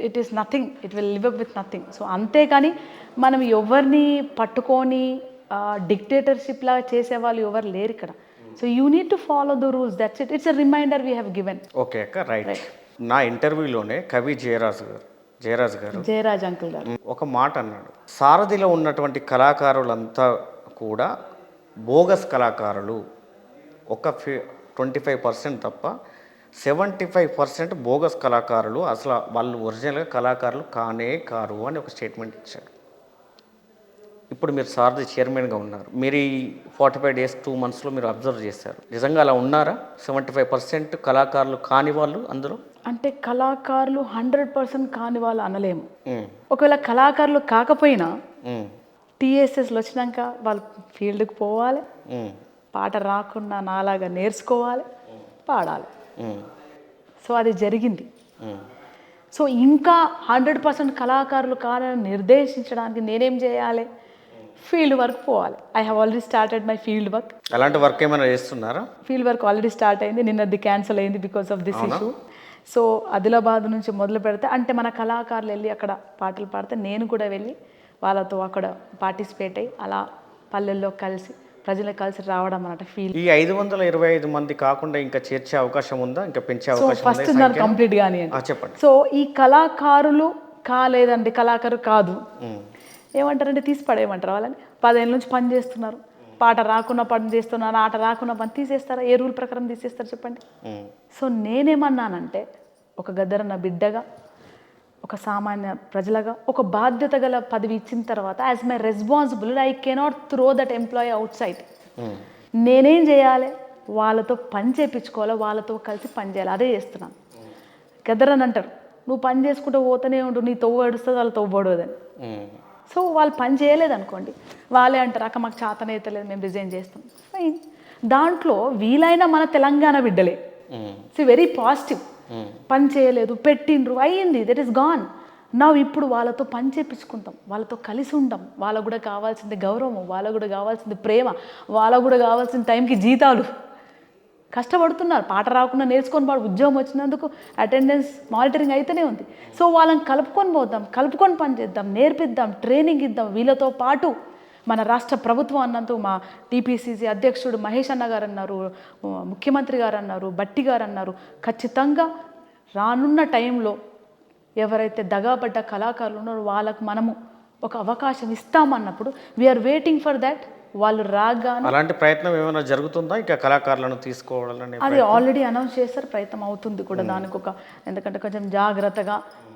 it is nothing, it will live up with nothing. So అంతేకాని మనం ఎవరిని పట్టుకొని డిక్టేటర్షిప్ లాగా చేసేవాళ్ళు ఎవరు లేరు ఇక్కడ. So you need to follow the rules, that's it. It's a reminder we have given. Okay అక్క, రైట్. నా ఇంటర్వ్యూలోనే కవి జయరాజ్ గారు జయరాజ్ అంకుల్ గారు ఒక మాట అన్నాడు, సారథిలో ఉన్నటువంటి కళాకారులంతా కూడా బోగస్ కళాకారులు, ఒక 25% తప్ప 75% బోగస్ కళాకారులు, అసలు వాళ్ళు ఒరిజినల్గా కళాకారులు కానే కారు అని ఒక స్టేట్మెంట్ ఇచ్చాడు. ఇప్పుడు మీరు సారథి చైర్మన్గా ఉన్నారు, మీరు ఈ 45 days 2 monthsలో మీరు అబ్జర్వ్ చేశారు, నిజంగా అలా ఉన్నారా? 75% కళాకారులు కాని వాళ్ళు అందులో? అంటే కళాకారులు 100% కాని వాళ్ళు అనలేము. ఒకవేళ కళాకారులు కాకపోయినా టీఎస్ఎస్లు వచ్చినాక వాళ్ళు ఫీల్డ్కి పోవాలి, పాట రాకుండా నాలాగా నేర్చుకోవాలి, పాడాలి. సో అది జరిగింది. సో ఇంకా 100% కళాకారులు కాదని నిర్దేశించడానికి నేనేం చేయాలి? ఫీల్డ్ వర్క్ పోవాలి. I have already started my field work. అలాంటి వర్క్ ఏమైనా చేస్తున్నారా? ఫీల్డ్ వర్క్ ఆల్రెడీ స్టార్ట్ అయింది, నిన్నది క్యాన్సిల్ అయింది because of this issue. So Adilabad నుంచి మొదలు పెడితే, అంటే మన కళాకారులు వెళ్ళి అక్కడ పాటలు పాడితే నేను కూడా వెళ్ళి వాళ్ళతో అక్కడ పార్టిసిపేట్ అయ్యి అలా పల్లెల్లో కలిసి ప్రజలకు కలిసి రావడం అన్నమాట ఫీల్. ఈ 525 మంది కాకుండా ఇంకా చేర్చే అవకాశం ఉందా, ఇంకా పెంచే సో అవకాశం ఫస్ట్ దాన్ని కంప్లీట్ కానీ చెప్పండి. సో ఈ కళాకారులు కాలేదండి, కళాకారు కాదు ఏమంటారంటే తీసి పడేయమంటారు వాళ్ళని. 10 ఏళ్ళ నుంచి పని చేస్తున్నారు, పాట రాకుండా పని చేస్తున్నారు, ఆట రాకుండా పని తీసేస్తారా? ఏ రూల్ ప్రకారం తీసేస్తారు చెప్పండి? సో నేనేమన్నానంటే, ఒక గద్దరన్న బిడ్డగా, ఒక సామాన్య ప్రజలుగా, ఒక బాధ్యత గల పదవి ఇచ్చిన తర్వాత as my responsible I cannot throw that employee out side. నేనేం చేయాలి? వాళ్ళతో పని చేయించుకోవాలి, వాళ్ళతో కలిసి పని చేయాలి. అదే చేస్తున్నాను. గద్దరని అంటారు, నువ్వు పని చేసుకుంటూ పోతూనే ఉండు, నీ తవ్వు ఏడుస్తుంది, వాళ్ళు తవ్వబడదని. సో వాళ్ళు పని చేయలేదు అనుకోండి, వాళ్ళే అంటారు అక్క మాకు చేతనైతే లేదు, మేము రిజైన్ చేస్తాం. ఫైన్. దాంట్లో వీలైన మన తెలంగాణ బిడ్డలే. So very positive. పని చేయలేదు, పెట్టిండ్రు, అయ్యింది, దట్ ఈస్ గాన్. నా ఇప్పుడు వాళ్ళతో పని చేయించుకుంటాం, వాళ్ళతో కలిసి ఉంటాం. వాళ్ళకు కూడా కావాల్సింది గౌరవం, వాళ్ళకు కూడా కావాల్సింది ప్రేమ, వాళ్ళకు కూడా కావాల్సిన టైంకి జీతాలు. కష్టపడుతున్నారు, పాట రాకుండా నేర్చుకొని వాడు ఉద్యోగం వచ్చినందుకు అటెండెన్స్ మానిటరింగ్ అయితేనే ఉంది. సో వాళ్ళని కలుపుకొని పోద్దాం, కలుపుకొని పని చేద్దాం, నేర్పిద్దాం, ట్రైనింగ్ ఇద్దాం. వీళ్ళతో పాటు మన రాష్ట్ర ప్రభుత్వం అన్నందుకు మా టీపీసీసీ అధ్యక్షుడు మహేష్ అన్న గారు అన్నారు, ముఖ్యమంత్రి గారు అన్నారు, బట్టి గారు అన్నారు, ఖచ్చితంగా రానున్న టైంలో ఎవరైతే దగాపడ్డ కళాకారులు ఉన్నారో వాళ్ళకు మనము ఒక అవకాశం ఇస్తామన్నప్పుడు వీఆర్ వెయిటింగ్ ఫర్ దాట్. వాళ్ళు రాగానే అలాంటి ప్రయత్నం ఏమైనా జరుగుతుందా ఇంకా కళాకారులను తీసుకోవాలని? అది ఆల్రెడీ అనౌన్స్ చేస్తారు, ప్రయత్నం అవుతుంది కూడా దానికి ఒక, ఎందుకంటే కొంచెం జాగ్రత్తగా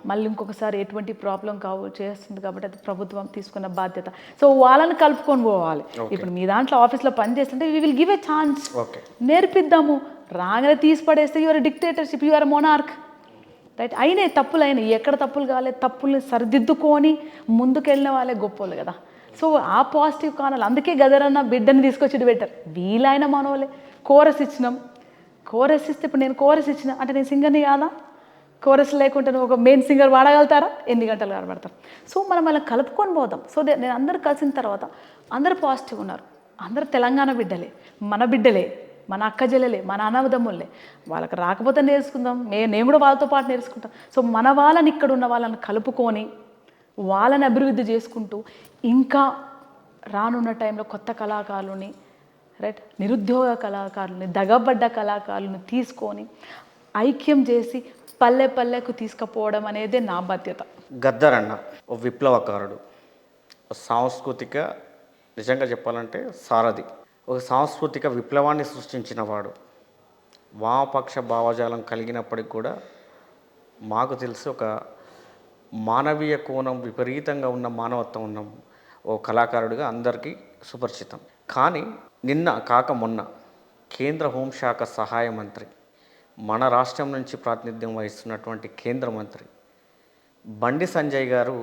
మళ్ళీ ఇంకొకసారి ఎటువంటి ప్రాబ్లం చేస్తుంది కాబట్టి అది ప్రభుత్వం తీసుకున్న బాధ్యత. సో వాళ్ళని కలుపుకొని పోవాలి. ఇప్పుడు మీ దాంట్లో ఆఫీస్లో పని చేస్తుంటే we will give a chance, నేర్పిద్దాము. రాగానే తీసి పడేస్తే your dictatorship, your monarch. Right. అయినాయి తప్పులు, అయినాయి, ఎక్కడ తప్పులు కాలేదు, తప్పుల్ని సరిదిద్దుకొని ముందుకెళ్ళిన వాళ్ళే గొప్పలు కదా. సో ఆ పాజిటివ్ కానాలి. అందుకే గదరన్న బిడ్డని తీసుకొచ్చి బెటర్. వీలైన మనోలే కోరస్ ఇచ్చినాం. కోరస్ ఇస్తే ఇప్పుడు నేను కోరస్ ఇచ్చిన అంటే నేను సింగర్ని కాదా? కోరస్ లేకుంటే నువ్వు ఒక మెయిన్ సింగర్ వాడగలుగుతారా? ఎన్ని గంటలు కనబడతారు? సో మనం అలా కలుపుకొని పోదాం. సో నేను అందరు కలిసిన తర్వాత అందరు పాజిటివ్ ఉన్నారు, అందరు తెలంగాణ బిడ్డలే, మన బిడ్డలే, మన అక్క చెల్లెలే, మన అన్నదమ్ములే. వాళ్ళకి రాకపోతే నేర్చుకుందాం, నేను కూడా వాళ్ళతో పాటు నేర్చుకుంటాం. సో మన వాళ్ళని ఇక్కడ ఉన్న వాళ్ళని కలుపుకొని వాళ్ళని అభివృద్ధి చేసుకుంటూ ఇంకా రానున్న టైంలో కొత్త కళాకారులని, రైట్, నిరుద్యోగ కళాకారులని, దగబడ్డ కళాకారులను తీసుకొని ఐక్యం చేసి పల్లె పల్లెకు తీసుకుపోవడం అనేది నా బాధ్యత. గద్దర్ అన్న ఓ విప్లవకారుడు, ఒక సాంస్కృతిక, నిజంగా చెప్పాలంటే సారథి, ఒక సాంస్కృతిక విప్లవాన్ని సృష్టించిన వాడు. వామపక్ష భావజాలం కలిగినప్పటికి కూడా మాకు తెలిసి ఒక మానవీయ కోణం విపరీతంగా ఉన్న మానవత్వం ఉన్న ఓ కళాకారుడిగా అందరికీ సుపరిచితం. కానీ నిన్న కాక మొన్న కేంద్ర హోంశాఖ సహాయ మంత్రి, మన రాష్ట్రం నుంచి ప్రాతినిధ్యం వహిస్తున్నటువంటి కేంద్ర మంత్రి బండి సంజయ్ గారు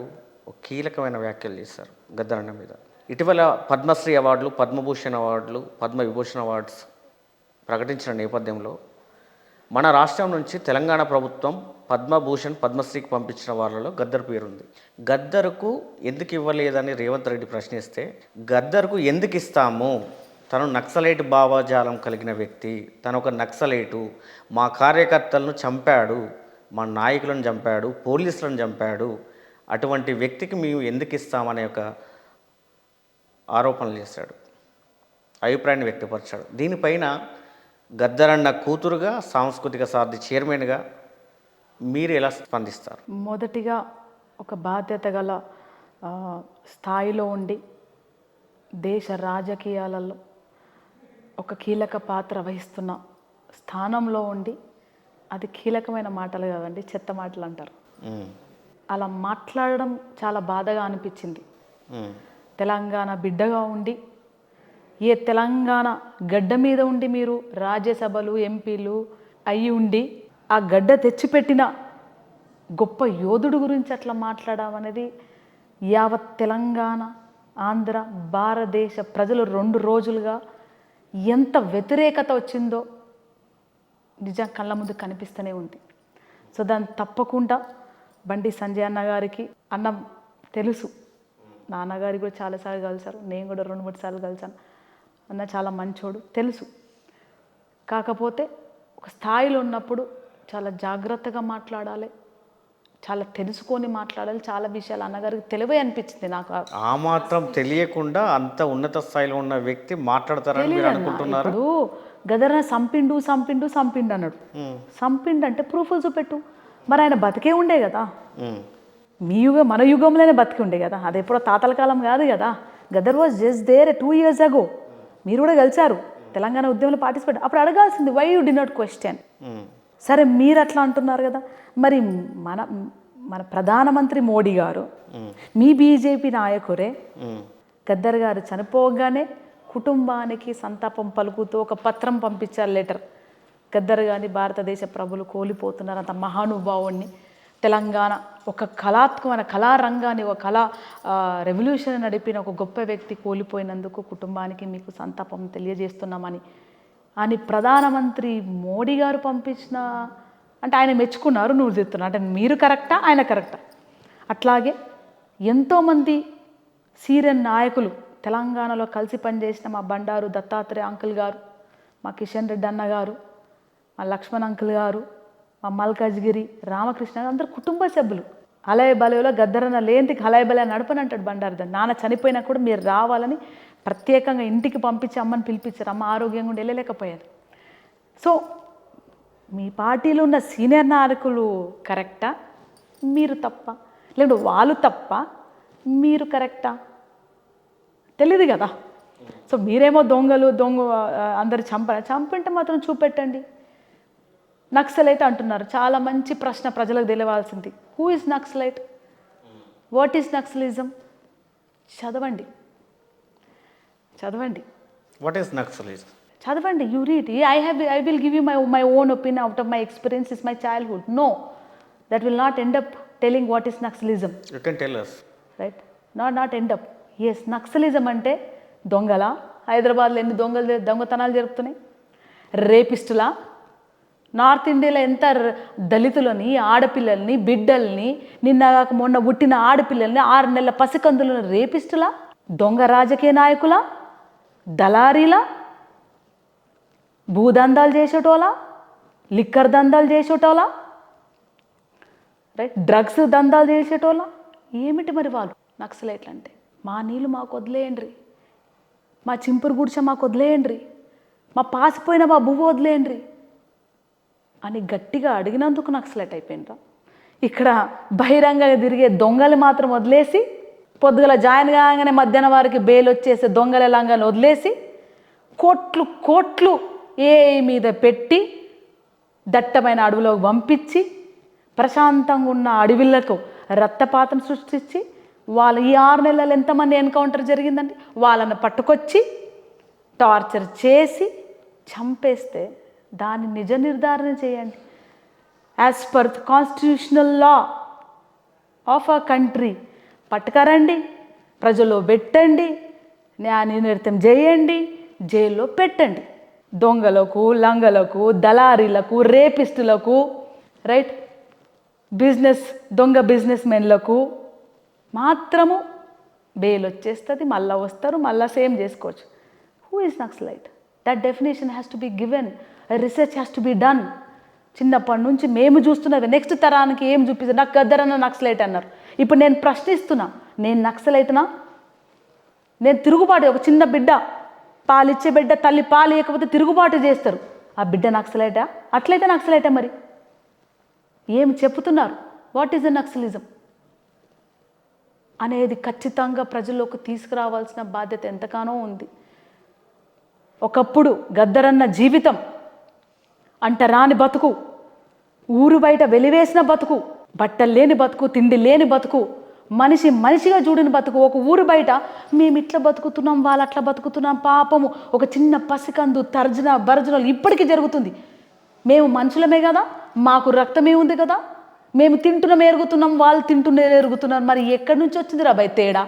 ఒక కీలకమైన వ్యాఖ్యలు చేశారు గద్దరన్న మీద. ఇటీవల పద్మశ్రీ అవార్డులు, పద్మభూషణ్ అవార్డులు, పద్మవిభూషణ్ అవార్డ్స్ ప్రకటించిన నేపథ్యంలో మన రాష్ట్రం నుంచి తెలంగాణ ప్రభుత్వం పద్మభూషణ్, పద్మశ్రీకి పంపించిన వాళ్ళలో గద్దర్ పేరుంది. గద్దర్కు ఎందుకు ఇవ్వలేదని రేవంత్ రెడ్డి ప్రశ్నిస్తే, గద్దర్కు ఎందుకు ఇస్తాము, తను నక్సలైట్ భావజాలం కలిగిన వ్యక్తి, తను ఒక నక్సలైటు, మా కార్యకర్తలను చంపాడు, మా నాయకులను చంపాడు, పోలీసులను చంపాడు, అటువంటి వ్యక్తికి మేము ఎందుకు ఇస్తామనే ఒక ఆరోపణలు చేశాడు, అభిప్రాయాన్ని వ్యక్తపరిచాడు. దీనిపైన గద్దరన్న కూతురుగా, సాంస్కృతిక సారథి చైర్మన్గా మీరు ఎలా స్పందిస్తారు? మొదటిగా ఒక బాధ్యత గల స్థాయిలో ఉండి దేశ రాజకీయాలలో ఒక కీలక పాత్ర వహిస్తున్న స్థానంలో ఉండి, అది కీలకమైన మాటలు కాదండి, చెత్త మాటలు అంటారు. అలా మాట్లాడడం చాలా బాధగా అనిపించింది. తెలంగాణ బిడ్డగా ఉండి, ఏ తెలంగాణ గడ్డ మీద ఉండి మీరు రాజ్యసభలు, ఎంపీలు అయి ఉండి ఆ గడ్డ తెచ్చిపెట్టిన గొప్ప యోధుడు గురించి అట్లా మాట్లాడడం అనేది యావత్ తెలంగాణ, ఆంధ్ర, భారతదేశ ప్రజలు 2 రోజులుగా ఎంత వ్యతిరేకత వచ్చిందో నిజం కళ్ళ ముందు కనిపిస్తూనే ఉంది. సో దాన్ని తప్పకుండా బండి సంజయ్ అన్న గారికి, అన్న తెలుసు, నాన్నగారికి కూడా చాలాసార్లు కలిశారు, నేను కూడా 2-3 సార్లు కలిశాను. అన్న చాలా మంచోడు తెలుసు. కాకపోతే ఒక స్థాయిలో ఉన్నప్పుడు చాలా జాగ్రత్తగా మాట్లాడాలి, చాలా తెలుసుకొని మాట్లాడాలి. చాలా విషయాలు అన్నగారికి తెలివే అనిపించింది నాకు. ఆ మాత్రం తెలియకుండా అంత ఉన్నత స్థాయిలో ఉన్న వ్యక్తి మాట్లాడతారని మీరు అనుకుంటున్నారు? ఇప్పుడు గదర్న సంపిండు అన్నాడు. సంపిండు అంటే ప్రూఫ్ చూపెట్టు. మరి ఆయన బతికే ఉండే కదా, మీ యుగం మన యుగంలోనే బతికి ఉండే కదా, అది ఎప్పుడో తాతల కాలం కాదు కదా. Gaddar was just there 2 years ago. మీరు కూడా కలిసారు, తెలంగాణ ఉద్యమంలో పార్టిసిపేట్. అప్పుడు అడగాల్సింది, why you did not question. సరే మీరు అట్లా అంటున్నారు కదా, మరి మన మన ప్రధానమంత్రి మోడీ గారు, మీ బీజేపీ నాయకురే గద్దర్ గారు చనిపోగానే కుటుంబానికి సంతాపం పలుకుతూ ఒక పత్రం పంపించారు, లెటర్. గద్దర్ గారిని భారతదేశ ప్రజలు కోల్పోతున్నారు, అంత మహానుభావుణ్ణి, తెలంగాణ ఒక కళాత్మకమైన కళారంగాన్ని, ఒక కళా రెవల్యూషన్ నడిపిన ఒక గొప్ప వ్యక్తి కోల్పోయినందుకు కుటుంబానికి మీకు సంతాపం తెలియజేస్తున్నామని అని ప్రధానమంత్రి మోడీ గారు పంపించిన, అంటే ఆయన మెచ్చుకున్నారు, నువ్వు చెప్తున్నావు అంటే మీరు కరెక్టా, ఆయన కరెక్టా? అట్లాగే ఎంతోమంది సీనియర్ నాయకులు తెలంగాణలో కలిసి పనిచేసిన మా బండారు దత్తాత్రేయ అంకుల్ గారు, మా కిషన్ రెడ్డి అన్న గారు, మా లక్ష్మణ్ అంకుల్ గారు, మా మల్కాజ్గిరి రామకృష్ణ గారు, అందరు కుటుంబ సభ్యులు. హలయ బలయలో గద్దరన్న లేంటికి హలయ బలయ నడపని అంటాడు బండారు. నాన్న చనిపోయినా కూడా మీరు రావాలని ప్రత్యేకంగా ఇంటికి పంపించి అమ్మని పిలిపించారు. అమ్మ ఆరోగ్యంగా ఉండి వెళ్ళలేకపోయారు. సో మీ పార్టీలో ఉన్న సీనియర్ నాయకులు కరెక్టా, మీరు తప్ప, లేదంటే వాళ్ళు తప్ప, మీరు కరెక్టా తెలియదు కదా. సో మీరేమో దొంగ అందరు చంపంటే మాత్రం చూపెట్టండి. నక్సలైట్ అంటున్నారు, చాలా మంచి ప్రశ్న, ప్రజలకు తెలియవలసింది. Who is Naxalite, what is Naxalism? చదవండి. What is Naxalism? చదవండి, you read. I will give you my own opinion out of my experience, is my childhood. No, that will not end up telling what is Naxalism. You can tell us. Right, not end up. Yes, Naxalism అంటే దొంగల, హైదరాబాద్లో ఎన్ని దొంగతనాలు జరుగుతున్నాయి, రేపిస్టులా, నార్త్ ఇండియాలో ఎంత దళితులని, ఆడపిల్లల్ని, బిడ్డల్ని, మొన్న పుట్టిన ఆడపిల్లల్ని, 6 నెలల పసికందులను రేపిస్టులా, దొంగ రాజకీయ నాయకుల, దళారీలా, భూదందాలు చేసేటోలా, లిక్కర్ దందాలు చేసేటోలా, రైట్, డ్రగ్స్ దందాలు చేసేటోలా, ఏమిటి మరి వాళ్ళు నక్సలైట్లు అంటే? మా నీళ్ళు మాకు వదిలేయండి, మా చింపురు గుడిసె మాకు వదిలేయండి, మా పాసిపోయిన మా బువ్వ వదిలేయండి అని గట్టిగా అడిగినందుకు నక్సలైట్ అయిపోయినరా? ఇక్కడ బహిరంగంగా తిరిగే దొంగలు మాత్రం వదిలేసి, పొద్దుగల జాయిన్ కాగానే మధ్యాహ్నం వారికి బెయిల్ వచ్చేసి దొంగల లంగాన్ని వదిలేసి కోట్లు కోట్లు ఏ మీద పెట్టి దట్టమైన అడవిలోకి పంపించి ప్రశాంతంగా ఉన్న అడవిలకు రక్తపాతం సృష్టించి వాళ్ళు ఈ 6 నెలలు ఎంతమంది ఎన్కౌంటర్ జరిగిందండి, వాళ్ళని పట్టుకొచ్చి టార్చర్ చేసి చంపేస్తే దాన్ని నిజ నిర్ధారణ చేయండి. As per the constitutional law of a country పట్టుకరండి, ప్రజల్లో పెట్టండి, న్యాయ నిర్ణయం చేయండి, జైల్లో పెట్టండి. దొంగలకు, లంగలకు, దళారీలకు, రేపిస్టులకు, రైట్, దొంగ బిజినెస్ మెన్లకు మాత్రము బెయిల్ వచ్చేస్తుంది, మళ్ళీ వస్తారు, మళ్ళీ సేమ్ చేసుకోవచ్చు. Who is naxalite? That definition has to be given, research has to be done. చిన్నప్పటి నుంచి మేము చూస్తున్నది, నెక్స్ట్ తరానికి ఏం చూపిస్తారు? నాకు గద్దరన్న నక్సలైట్ అన్నారు. ఇప్పుడు నేను ప్రశ్నిస్తున్నా, నేను నక్సలైట్నా? నేను తిరుగుబాటు, ఒక చిన్న బిడ్డ పాలిచ్చే బిడ్డ తల్లి పాలు ఇవ్వకపోతే తిరుగుబాటు చేస్తారు, ఆ బిడ్డ నక్సలైటా? అట్లయితే నక్సలైటా? మరి ఏం చెప్తున్నారు? వాట్ ఈజ్ ద నక్సలిజం అనేది ఖచ్చితంగా ప్రజల్లోకి తీసుకురావాల్సిన బాధ్యత ఎంతగానో ఉంది. ఒకప్పుడు గద్దరన్న జీవితం అంటరాని బతుకు, ఊరు బయట వెలివేసిన బతుకు, బట్టలు లేని బతుకు, తిండి లేని బతుకు, మనిషిగా చూడిన బతుకు. ఒక ఊరు బయట మేము ఇట్లా బతుకుతున్నాం, వాళ్ళు అట్లా బతుకుతున్నాం, పాపము ఒక చిన్న పసికందు భర్జనలు ఇప్పటికీ జరుగుతుంది. మేము మనుషులమే కదా, మాకు రక్తమే ఉంది కదా, మేము తింటున్నాం ఎరుగుతున్నాం, వాళ్ళు తింటున్నారు ఎరుగుతున్నారు, మరి ఎక్కడి నుంచి వచ్చింది రా బై తేడా?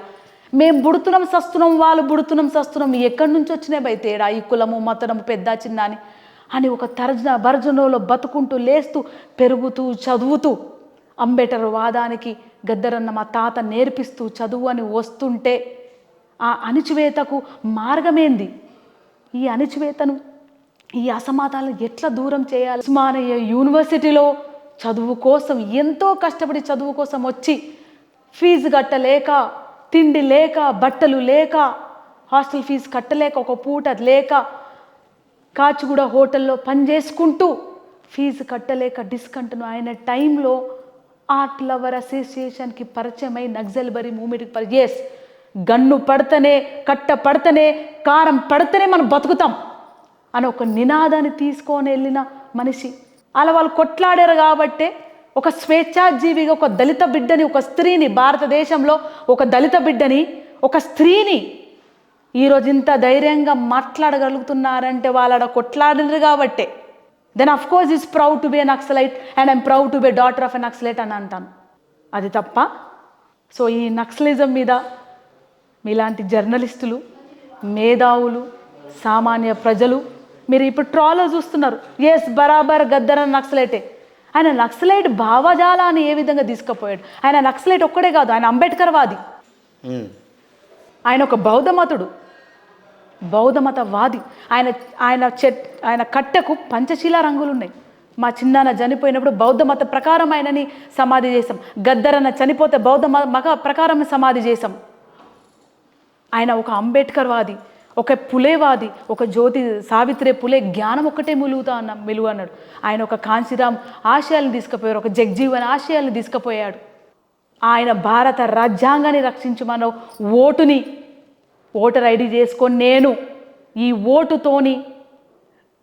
మేము బుడుతున్నాం సస్తున్నాం, వాళ్ళు బుడుతున్నాం సస్తున్నాం, ఎక్కడి నుంచి వచ్చినాయి బై తేడా? ఈ కులము మతనము పెద్ద చిన్న అని ఒక భర్జనలో బతుకుంటూ లేస్తూ పెరుగుతూ చదువుతూ అంబేద్కర్ వాదానికి గద్దరన్న మా తాత నేర్పిస్తూ చదువు అని వస్తుంటే ఆ అణిచివేతకు మార్గమేంది? ఈ అణిచివేతను, ఈ అసమానతలను ఎట్లా దూరం చేయాలి? ఉస్మానియా యూనివర్సిటీలో చదువు కోసం ఎంతో కష్టపడి చదువు కోసం వచ్చి ఫీజు కట్టలేక, తిండి లేక, బట్టలు లేక, హాస్టల్ ఫీజు కట్టలేక, ఒక పూట లేక, కాచిగూడ హోటల్లో పనిచేసుకుంటూ ఫీజు కట్టలేక డిస్కంటిన్యూ అయిన టైంలో ఆర్ట్ లవర్ అసోసియేషన్కి పరిచయమై నక్సల్బరీ మూమెంట్కి ఎస్, గన్ను పడితేనే, కట్ట పడితేనే, కారం పడితేనే మనం బతుకుతాం అని ఒక నినాదాన్ని తీసుకొని వెళ్ళిన మనిషి. అలా వాళ్ళు కొట్లాడారు కాబట్టే ఒక స్వేచ్ఛాజీవిగా ఒక దళిత బిడ్డని, ఒక స్త్రీని, భారతదేశంలో ఒక దళిత బిడ్డని, ఒక స్త్రీని ఈరోజు ఇంత ధైర్యంగా మాట్లాడగలుగుతున్నారంటే వాళ్ళ కొట్లాడినారు కాబట్టే. Then of course is proud to be a Naxalite and I'm proud to be daughter of a Naxalite అని అంటాను. అది తప్ప? సో ఈ నక్సలిజం మీద మీలాంటి జర్నలిస్టులు, మేధావులు, సామాన్య ప్రజలు మీరు ఇప్పుడు ట్రాలో చూస్తున్నారు. ఎస్, బరాబర్ గద్దరన్న నక్సలైటే. ఆయన నక్సలైట్ భావజాలాన్ని ఏ విధంగా తీసుకుపోయాడు? ఆయన నక్సలైట్ ఒక్కడే కాదు, ఆయన అంబేద్కర్ వాది, ఆయన ఒక బౌద్ధమతవాది. ఆయన కట్టెకు పంచశీల రంగులు ఉన్నాయి. మా చిన్నాన్న చనిపోయినప్పుడు బౌద్ధ మత ప్రకారం ఆయనని సమాధి చేసాం. గద్దరన్న చనిపోతే బౌద్ధ మత ప్రకారం సమాధి చేసాం. ఆయన ఒక అంబేద్కర్ వాది, ఒక పులేవాది, ఒక సావిత్రి పులే జ్ఞానం ఒక్కటే మెలుగు అన్నాడు. ఆయన ఒక కాంశీరామ్ ఆశయాలను తీసుకుపోయాడు, ఒక జగ్జీవన్ ఆశయాలను తీసుకుపోయాడు. ఆయన భారత రాజ్యాంగాన్ని రక్షించమన్న ఓటర్ ఐడి చేసుకొని నేను ఈ ఓటుతోని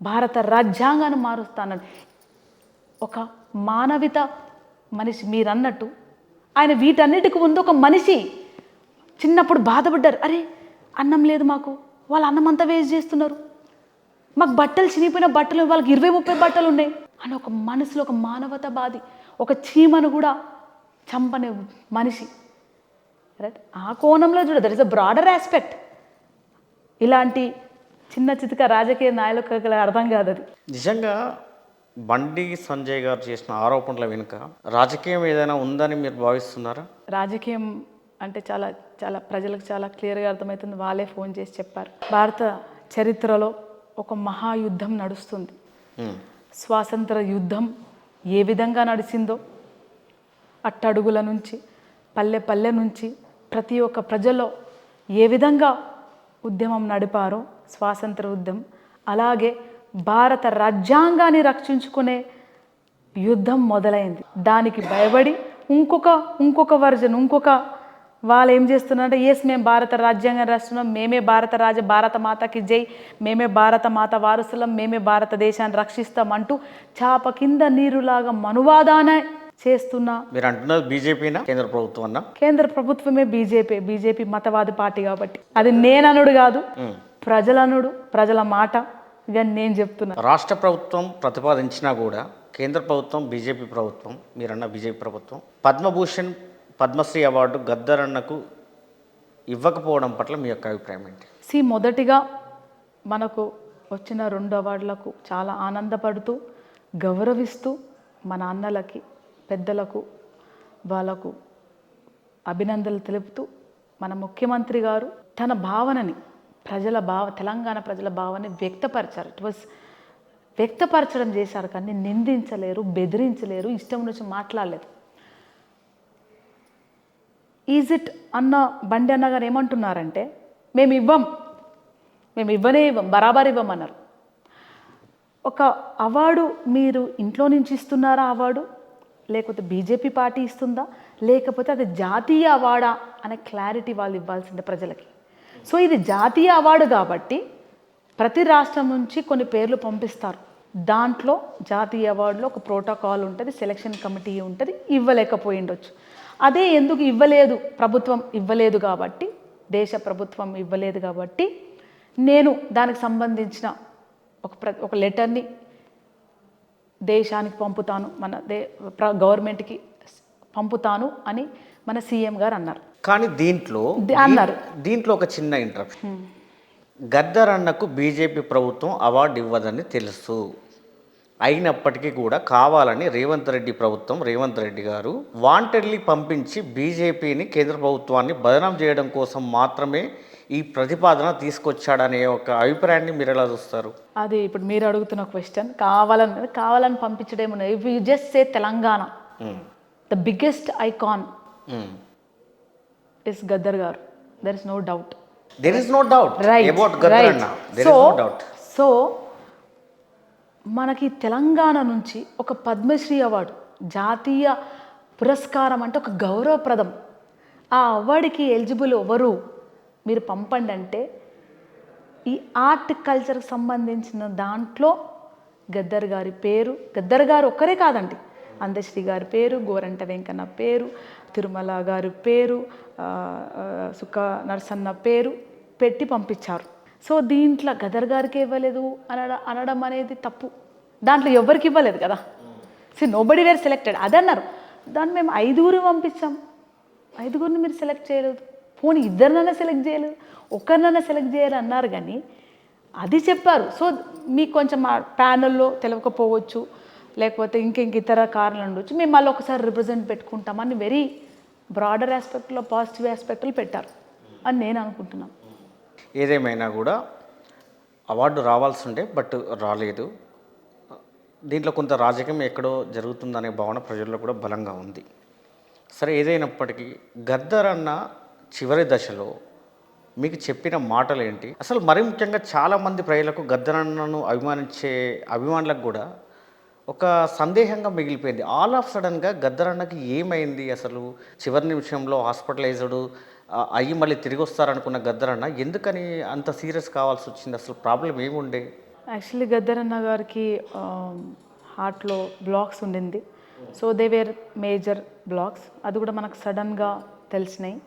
భారత రాజ్యాంగాన్ని మారుస్తాను. ఒక మానవిత మనిషి మీరు అన్నట్టు ఆయన వీటన్నిటికి ముందు ఒక మనిషి. చిన్నప్పుడు బాధపడ్డారు, అరే అన్నం లేదు మాకు, వాళ్ళు అన్నం అంతా వేస్ట్ చేస్తున్నారు, మాకు బట్టలు చినిగిపోయిన బట్టలు, వాళ్ళకి 20-30 బట్టలు ఉన్నాయి అని ఒక మనసులో ఒక మానవత బాధి, ఒక చీమను కూడా చంపని మనిషి. రైట్, ఆ కోణంలో చూడ that is a broader aspect. ఇలాంటి చిన్న చితక రాజకీయ నాయకులకు అర్థం కాదు అది. నిజంగా బండి సంజయ్ గారు చేసిన ఆరోపణల వెనుక రాజకీయం ఏదైనా ఉందని మీరు భావిస్తున్నారా? రాజకీయం అంటే చాలా చాలా ప్రజలకు చాలా క్లియర్గా అర్థమవుతుంది. వాళ్ళే ఫోన్ చేసి చెప్పారు. భారత చరిత్రలో ఒక మహాయుద్ధం నడుస్తుంది. స్వాతంత్ర యుద్ధం ఏ విధంగా నడిచిందో అట్టడుగుల నుంచి పల్లె పల్లె నుంచి ప్రతి ఒక్క ప్రజల్లో ఏ విధంగా ఉద్యమం నడిపారో స్వాతంత్ర ఉద్యమం, అలాగే భారత రాజ్యాంగాన్ని రక్షించుకునే యుద్ధం మొదలైంది. దానికి భయపడి ఇంకొక వర్జన్ వాళ్ళు ఏం చేస్తున్నారంటే, ఎస్ మేము భారత రాజ్యాంగం రాస్తున్నాం, మేమే భారత మాతకి జై, మేమే భారత మాత వారసులం, మేమే భారతదేశాన్ని రక్షిస్తాం అంటూ చాప కింద నీరులాగా మనువాదాన చేస్తున్నా. మీరు అంటున్నది బీజేపీనా కేంద్ర ప్రభుత్వం అన్నా? కేంద్ర ప్రభుత్వమే బీజేపీ మతవాది పార్టీ కాబట్టి. అది నేననుడు కాదు, ప్రజలనుడు, ప్రజల మాట. ఇక నేను చెప్తున్నా, రాష్ట్ర ప్రభుత్వం ప్రతిపాదించినా కూడా కేంద్ర ప్రభుత్వం బీజేపీ ప్రభుత్వం, మీరన్న బీజేపీ ప్రభుత్వం పద్మభూషణ్ పద్మశ్రీ అవార్డు గద్దర్ అన్నకు ఇవ్వకపోవడం పట్ల మీ యొక్క అభిప్రాయం ఏంటి? మొదటిగా మనకు వచ్చిన 2 అవార్డులకు చాలా ఆనందపడుతూ గౌరవిస్తూ మన అన్నలకి పెద్దలకు వాళ్ళకు అభినందనలు తెలుపుతూ మన ముఖ్యమంత్రి గారు తన భావనని తెలంగాణ ప్రజల భావనని వ్యక్తపరిచారు. వ్యక్తపరచడం చేశారు, కానీ నిందించలేరు, బెదిరించలేరు, ఇష్టం నుంచి మాట్లాడలేదు. ఈజ్ ఇట్ అన్న బండి అన్న గారు ఏమంటున్నారంటే, మేము ఇవ్వనే ఇవ్వం, బరాబర్ ఇవ్వమన్నారు. ఒక అవార్డు మీరు ఇంట్లో నుంచి ఇస్తున్నారా అవార్డు, లేకపోతే బీజేపీ పార్టీ ఇస్తుందా, లేకపోతే అది జాతీయ అవార్డా అనే క్లారిటీ వాళ్ళు ఇవ్వాల్సిందే ప్రజలకి. సో ఇది జాతీయ అవార్డు కాబట్టి ప్రతి రాష్ట్రం నుంచి కొన్ని పేర్లు పంపిస్తారు. దాంట్లో జాతీయ అవార్డులో ఒక ప్రోటోకాల్ ఉంటుంది, సెలక్షన్ కమిటీ ఉంటుంది, ఇవ్వలేకపోయి ఉండొచ్చు. అదే ఎందుకు ఇవ్వలేదు, ప్రభుత్వం ఇవ్వలేదు కాబట్టి, దేశ ప్రభుత్వం ఇవ్వలేదు కాబట్టి నేను దానికి సంబంధించిన ఒక లెటర్ని దేశానికి పంపుతాను, మన గవర్నమెంట్కి పంపుతాను అని మన సీఎం గారు అన్నారు. కానీ దీంట్లో ఒక చిన్న ఇంటరప్షన్. గద్దర్ అన్నకు బీజేపీ ప్రభుత్వం అవార్డు ఇవ్వదని తెలుసు, అయినప్పటికీ కూడా కావాలని రేవంత్ రెడ్డి గారు వాంటెడ్లీ పంపించి బీజేపీని, కేంద్ర ప్రభుత్వాన్ని బదనాం చేయడం కోసం మాత్రమే ఈ ప్రతిపాదన తీసుకొచ్చాడనే ఒక అభిప్రాయాన్ని మీరు ఎలా చూస్తారు? అది ఇప్పుడు మీరు అడుగుతున్న క్వశ్చన్. కావాలని పంపించడేమో. If you just say Telangana, the biggest icon is Gaddar garu. There is no doubt. So మనకి తెలంగాణ నుంచి ఒక పద్మశ్రీ అవార్డు, జాతీయ పురస్కారం అంటే ఒక గౌరవప్రదం. ఆ అవార్డుకి ఎలిజిబుల్ ఎవరు మీరు పంపండి అంటే, ఈ ఆర్ట్ కల్చర్కి సంబంధించిన దాంట్లో గద్దర్ గారి పేరు, గద్దర్ గారు ఒక్కరే కాదండి, అందశ్రీ గారి పేరు, గోరంట వెంకన్న పేరు, తిరుమల గారి పేరు, సుక్క నరసన్న పేరు పెట్టి పంపించారు. సో దీంట్లో గద్దర్ గారికి ఇవ్వలేదు అనడం అనేది తప్పు. దాంట్లో ఎవరికి ఇవ్వలేదు కదా. నోబడి వేర్ సెలెక్టెడ్ అది అన్నారు. దాన్ని మేము 5 పంపించాం, 5 మీరు సెలెక్ట్ చేయలేదు. పోనీ 2 సెలెక్ట్ చేయలేదు, 1 సెలెక్ట్ చేయాలి అన్నారు, కానీ అది చెప్పారు. సో మీకు కొంచెం ఆ ప్యానల్లో తెలియకపోవచ్చు, లేకపోతే ఇంక ఇతర కారణాలు ఉండొచ్చు. మేము మళ్ళీ ఒకసారి రిప్రజెంట్ పెట్టుకుంటామని వెరీ బ్రాడర్ ఆస్పెక్ట్లో, పాజిటివ్ ఆస్పెక్ట్లో పెట్టారు అని నేను అనుకుంటున్నాను. ఏదేమైనా కూడా అవార్డు రావాల్సి ఉండే, బట్ రాలేదు. దీంట్లో కొంత రాజకీయం ఎక్కడో జరుగుతుందనే భావన ప్రజల్లో కూడా బలంగా ఉంది. సరే, ఏదైనప్పటికీ గద్దర్ అన్న చివరి దశలో మీకు చెప్పిన మాటలు ఏంటి? అసలు మరీ ముఖ్యంగా చాలామంది ప్రజలకు గద్దర్ అన్నను అభిమానించే అభిమానులకు కూడా ఒక సందేహంగా మిగిలిపోయింది. ఆల్ ఆఫ్ సడన్గా గద్దర్ అన్నకి ఏమైంది? అసలు చివరి నిమిషంలో హాస్పిటలైజ్డ్ అయ్యి మళ్ళీ తిరిగి వస్తారనుకున్న గద్దర్ అన్న ఎందుకని అంత సీరియస్ కావాల్సి వచ్చింది? అసలు ప్రాబ్లం ఏముండే? యాక్చువల్లీ గద్దర్ అన్న గారికి హార్ట్లో బ్లాక్స్ ఉండింది. So they were major blocks. అది కూడా మనకు సడన్గా తెలిసినాయి.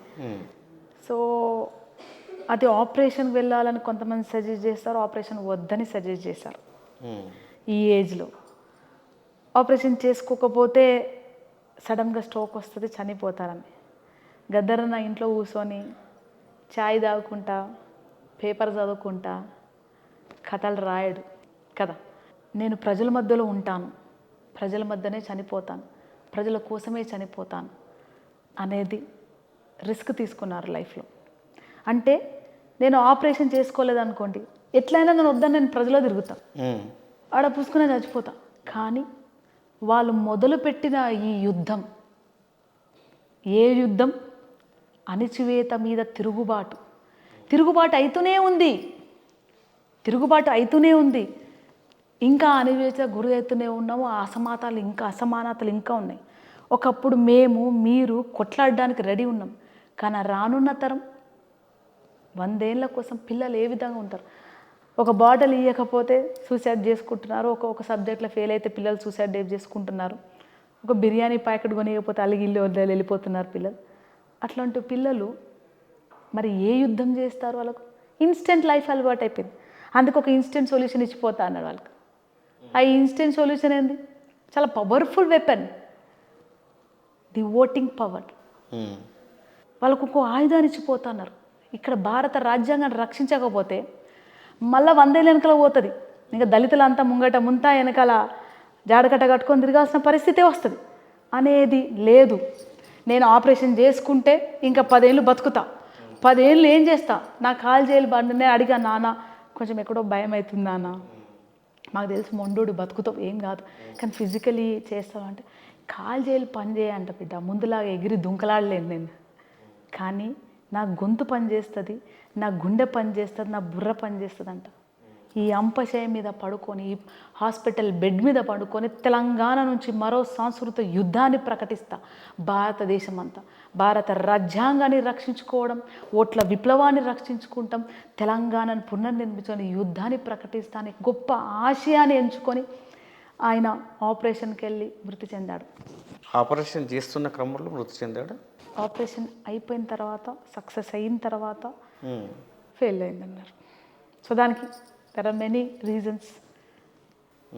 సో అది ఆపరేషన్కి వెళ్ళాలని కొంతమంది సజెస్ట్ చేస్తారు, ఆపరేషన్ వద్దని సజెస్ట్ చేశారు. ఈ ఏజ్లో ఆపరేషన్ చేసుకోకపోతే సడన్గా స్ట్రోక్ వస్తుంది, చనిపోతారని. గద్దర్ అన్న ఇంట్లో కూర్చొని చాయ్ తాగుకుంటా, పేపర్ చదువుకుంటా, కథలు రాయడు కదా. నేను ప్రజల మధ్యలో ఉంటాను, ప్రజల మధ్యనే చనిపోతాను, ప్రజల కోసమే చనిపోతాను అనేది రిస్క్ తీసుకున్నారు లైఫ్లో. అంటే నేను ఆపరేషన్ చేసుకోలేదనుకోండి, ఎట్లయినా నేను వద్దని నేను ప్రజలో తిరుగుతాను, ఆడ పూసుకునే చచ్చిపోతా. కానీ వాళ్ళు మొదలుపెట్టిన ఈ యుద్ధం ఏ యుద్ధం? అణిచివేత మీద తిరుగుబాటు. తిరుగుబాటు అవుతూనే ఉంది, తిరుగుబాటు అవుతూనే ఉంది. ఇంకా అణివేత గురి అవుతూనే ఉన్నాము. ఆ అసమానతలు ఇంకా ఉన్నాయి. ఒకప్పుడు మేము మీరు కొట్లాడడానికి రెడీ ఉన్నాం, కానీ రానున్న తరం 100 ఏళ్ళ కోసం పిల్లలు ఏ విధంగా ఉంటారు? ఒక బాటిల్ ఇవ్వకపోతే సూసైడ్ చేసుకుంటున్నారు. ఒక సబ్జెక్ట్లో ఫెయిల్ అయితే పిల్లలు సూసైడ్ చేసుకుంటున్నారు. ఒక బిర్యానీ ప్యాకెట్ కొనియకపోతే అలిగిల్లి వదిలి వెళ్ళిపోతున్నారు పిల్లలు. అట్లాంటి పిల్లలు మరి ఏ యుద్ధం చేస్తారు? వాళ్ళకు ఇన్స్టెంట్ లైఫ్ అలవాటు అయిపోయింది. అందుకు ఒక ఇన్స్టెంట్ సొల్యూషన్ ఇచ్చిపోతా అన్నాడు వాళ్ళకి. ఆ ఇన్స్టెంట్ సొల్యూషన్ ఏంది? చాలా powerful weapon, the voting power. వాళ్ళకు ఒక ఆయుధాన్ని ఇచ్చిపోతున్నారు. ఇక్కడ భారత రాజ్యాంగాన్ని రక్షించకపోతే మళ్ళీ 100 ఏళ్ళ వెనకాల పోతుంది. ఇంకా దళితులంతా ముంతా వెనకాల జాడకట్ట కట్టుకొని తిరగాల్సిన పరిస్థితే వస్తుంది. అనేది లేదు. నేను ఆపరేషన్ చేసుకుంటే ఇంకా 10 ఏళ్ళు బతుకుతా, 10 ఏళ్ళు ఏం చేస్తా? నా కాలు చేయాలి బండి. అడిగా, నాన్న కొంచెం ఎక్కడో భయం అవుతుంది నాన్న, మాకు తెలిసి మొండోడు బతుకుతావు ఏం కాదు, కానీ ఫిజికలీ చేస్తావు అంటే కాలు చేయాలి పని చేయంట బిడ్డ. ముందులాగా ఎగిరి దుంకలాడలేను నేను, కానీ నా గొంతు పని చేస్తుంది, నా గుండె పని చేస్తుంది, నా బుర్ర పని చేస్తుంది అంట. ఈ అంపశయ మీద పడుకొని, హాస్పిటల్ బెడ్ మీద పడుకొని తెలంగాణ నుంచి మరో సాంస్కృతిక యుద్ధాన్ని ప్రకటిస్తా. భారతదేశం అంతా భారత రాజ్యాంగాన్ని రక్షించుకోవడం, ఓట్ల విప్లవాన్ని రక్షించుకుంటాం, తెలంగాణను పునర్నిర్మించుకొని యుద్ధాన్ని ప్రకటిస్తానికి గొప్ప ఆశయాన్ని ఎంచుకొని ఆయన ఆపరేషన్కి వెళ్ళి మృతి చెందాడు. ఆపరేషన్ చేస్తున్న క్రమంలో మృతి చెందాడు. ఆపరేషన్ అయిపోయిన తర్వాత, సక్సెస్ అయిన తర్వాత ఫెయిల్ అయిందన్నారు. సో దానికి దెర్ ఆర్ మెనీ రీజన్స్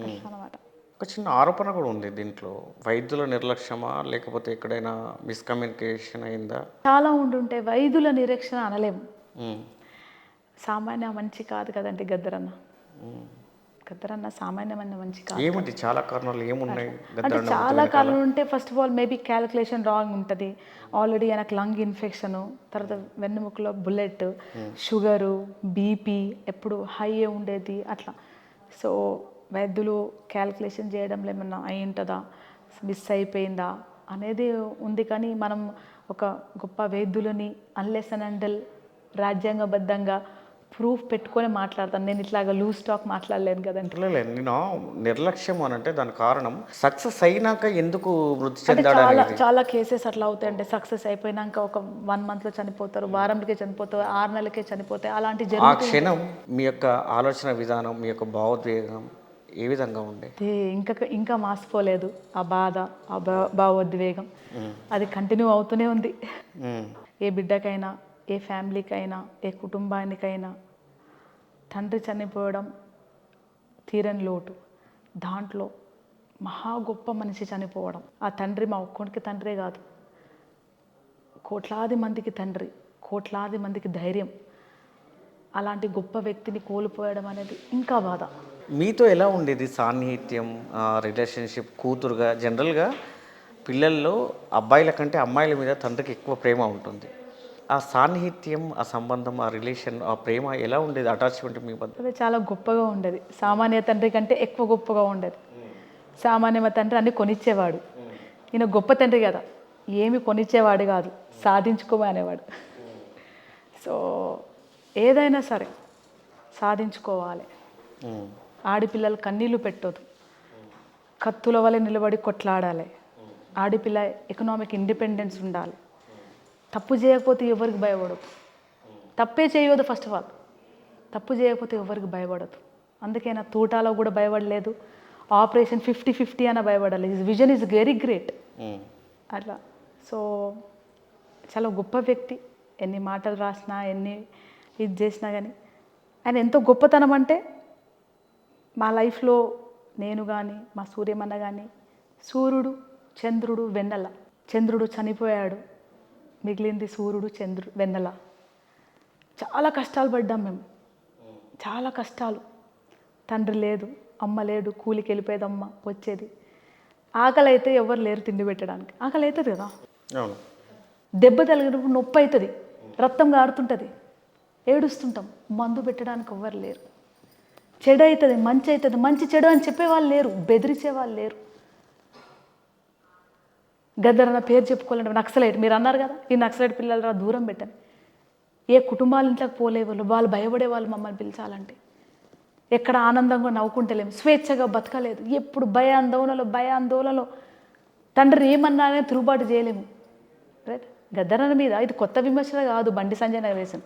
అన్నమాట. ఒక చిన్న ఆరోపణ కూడా ఉంది దీంట్లో, వైద్యుల నిర్లక్ష్యమా లేకపోతే ఎక్కడైనా మిస్కమ్యూనికేషన్ అయిందా? చాలా ఉండుంటే వైద్యుల నిరీక్షణ అనలేము. సామాన్య మంచి కాదు కదండి గద్దరన్న. గద్దరన్న సామాన్యమైన మంచి కాదు. ఏమిటి చాలా కారణాలు ఏమున్నాయి? అంటే చాలా కారణాలు ఉంటే, first of all maybe calculation wrong ఉంటుంది. ఆల్రెడీ ఆయనకు లంగ్ ఇన్ఫెక్షను, తర్వాత వెన్నుముకలో బుల్లెట్, షుగరు, బీపీ ఎప్పుడు హై ఉండేది అట్లా. సో వైద్యులు క్యాలిక్యులేషన్ చేయడంలో ఏమన్నా అయి ఉంటుందా, మిస్ అయిపోయిందా అనేది ఉంది. కానీ మనం ఒక గొప్ప వైద్యులని అన్లెస్ అండ్ అంటిల్ రాజ్యాంగబద్ధంగా ప్రూఫ్ పెట్టుకొని మాట్లాడతాను. నేను ఇట్లాగా లూజ్ టాక్ మాట్లాడలేను కదండి. లేదు, నేను నిర్లక్ష్యం అని అంటే దాని కారణం సక్సెస్ అయినాక ఎందుకు మృతి అంటే చెందాడు? చాలా కేసెస్ అట్లా అవుతాయంటే, సక్సెస్ అయిపోయినాక ఒక 1 మంత్లో చనిపోతారు, వారంకే చనిపోతారు, 6 నెలలకే చనిపోతాయి. అలాంటి ఆ క్షణం మీ యొక్క ఆలోచన విధానం, మీ యొక్క భావోద్వేగం ఏ విధంగా ఉండే? ఇంకా మాసిపోలేదు ఆ బాధ, ఆ భావోద్వేగం. అది కంటిన్యూ అవుతూనే ఉంది. ఏ బిడ్డకైనా, ఏ ఫ్యామిలీకైనా, ఏ కుటుంబానికైనా తండ్రి చనిపోవడం తీరని లోటు. దాంట్లో మహా గొప్ప మనిషి చనిపోవడం. ఆ తండ్రి మా ఒక్కడికి తండ్రే కాదు, కోట్లాది మందికి తండ్రి, కోట్లాది మందికి ధైర్యం. అలాంటి గొప్ప వ్యక్తిని కోల్పోయడం అనేది ఇంకా బాధ. మీతో ఎలా ఉండేది సాన్నిహిత్యం, రిలేషన్షిప్? కూతురుగా జనరల్గా పిల్లల్లో అబ్బాయిల కంటే అమ్మాయిల మీద తండ్రికి ఎక్కువ ప్రేమ ఉంటుంది. ఆ సాన్నిహిత్యం, ఆ సంబంధం, ఆ రిలేషన్, ఆ ప్రేమ ఎలా ఉండేది? అటాచ్మెంట్ మీ మధ్య? అది చాలా గొప్పగా ఉండేది. సామాన్య తండ్రి కంటే ఎక్కువ గొప్పగా ఉండేది. సామాన్య తండ్రి అన్ని కొనిచ్చేవాడు. ఈయన గొప్ప తండ్రి కదా, ఏమి కొనిచ్చేవాడు కాదు, సాధించుకోమనేవాడు. సో ఏదైనా సరే సాధించుకోవాలి. ఆడపిల్లలు కన్నీళ్ళు పెట్టొద్దు, కత్తుల వల్ల నిలబడి కొట్లాడాలి. ఆడపిల్ల ఎకనామిక్ ఇండిపెండెన్స్ ఉండాలి. తప్పు చేయకపోతే ఎవరికి భయపడదు. తప్పే చేయవద్దు. ఫస్ట్ ఆఫ్ ఆల్ తప్పు చేయకపోతే ఎవరికి భయపడదు. అందుకే నా తూటాలో కూడా భయపడలేదు. ఆపరేషన్ 50-50 అన్న భయపడాలి. His vision is very great అట్లా. సో చాలా గొప్ప వ్యక్తి. ఎన్ని మాటలు రాసినా, ఎన్ని ఇది చేసినా కానీ ఆయన ఎంతో గొప్పతనం అంటే, మా లైఫ్లో నేను కానీ, మా సూర్యమన్న కానీ, సూర్యుడు, చంద్రుడు, వెన్నెల. చంద్రుడు చనిపోయాడు, మిగిలింది సూర్యుడు, చంద్రుడు, వెన్నెల. చాలా కష్టాలు పడ్డాం మేము, చాలా కష్టాలు. తండ్రి లేదు, అమ్మ లేడు, కూలికి వెళ్ళిపోయేది అమ్మ, వచ్చేది. ఆకలి అయితే ఎవరు లేరు తిండి పెట్టడానికి. ఆకలి అవుతుంది కదా, దెబ్బ తగిలినప్పుడు నొప్పి అవుతుంది, రక్తం గారుతుంటుంది, ఏడుస్తుంటాం. మందు పెట్టడానికి ఎవ్వరు లేరు. చెడు అవుతుంది, మంచి అవుతుంది, మంచి చెడు అని చెప్పేవాళ్ళు లేరు, బెదిరించే వాళ్ళు లేరు. గద్దరన్న పేరు చెప్పుకోవాలంటే నక్సలైట్ మీరు అన్నారు కదా, ఈ నక్సలైట్ పిల్లలు దూరం పెట్టండి. ఏ కుటుంబాల ఇంట్లోకి పోలేవాళ్ళు, వాళ్ళు భయపడేవాళ్ళు మమ్మల్ని పిలిచాలంటే. ఎక్కడ ఆనందంగా నవ్వుకుంటలేము, స్వేచ్ఛగా బతకలేదు, ఎప్పుడు భయాందోళనలో తండ్రిని ఏమన్నానే తిరుగుబాటు చేయలేము. రైట్. గద్దరన్న మీద ఇది కొత్త విమర్శలు కాదు, బండి సంజయ్ గారు వేసిన.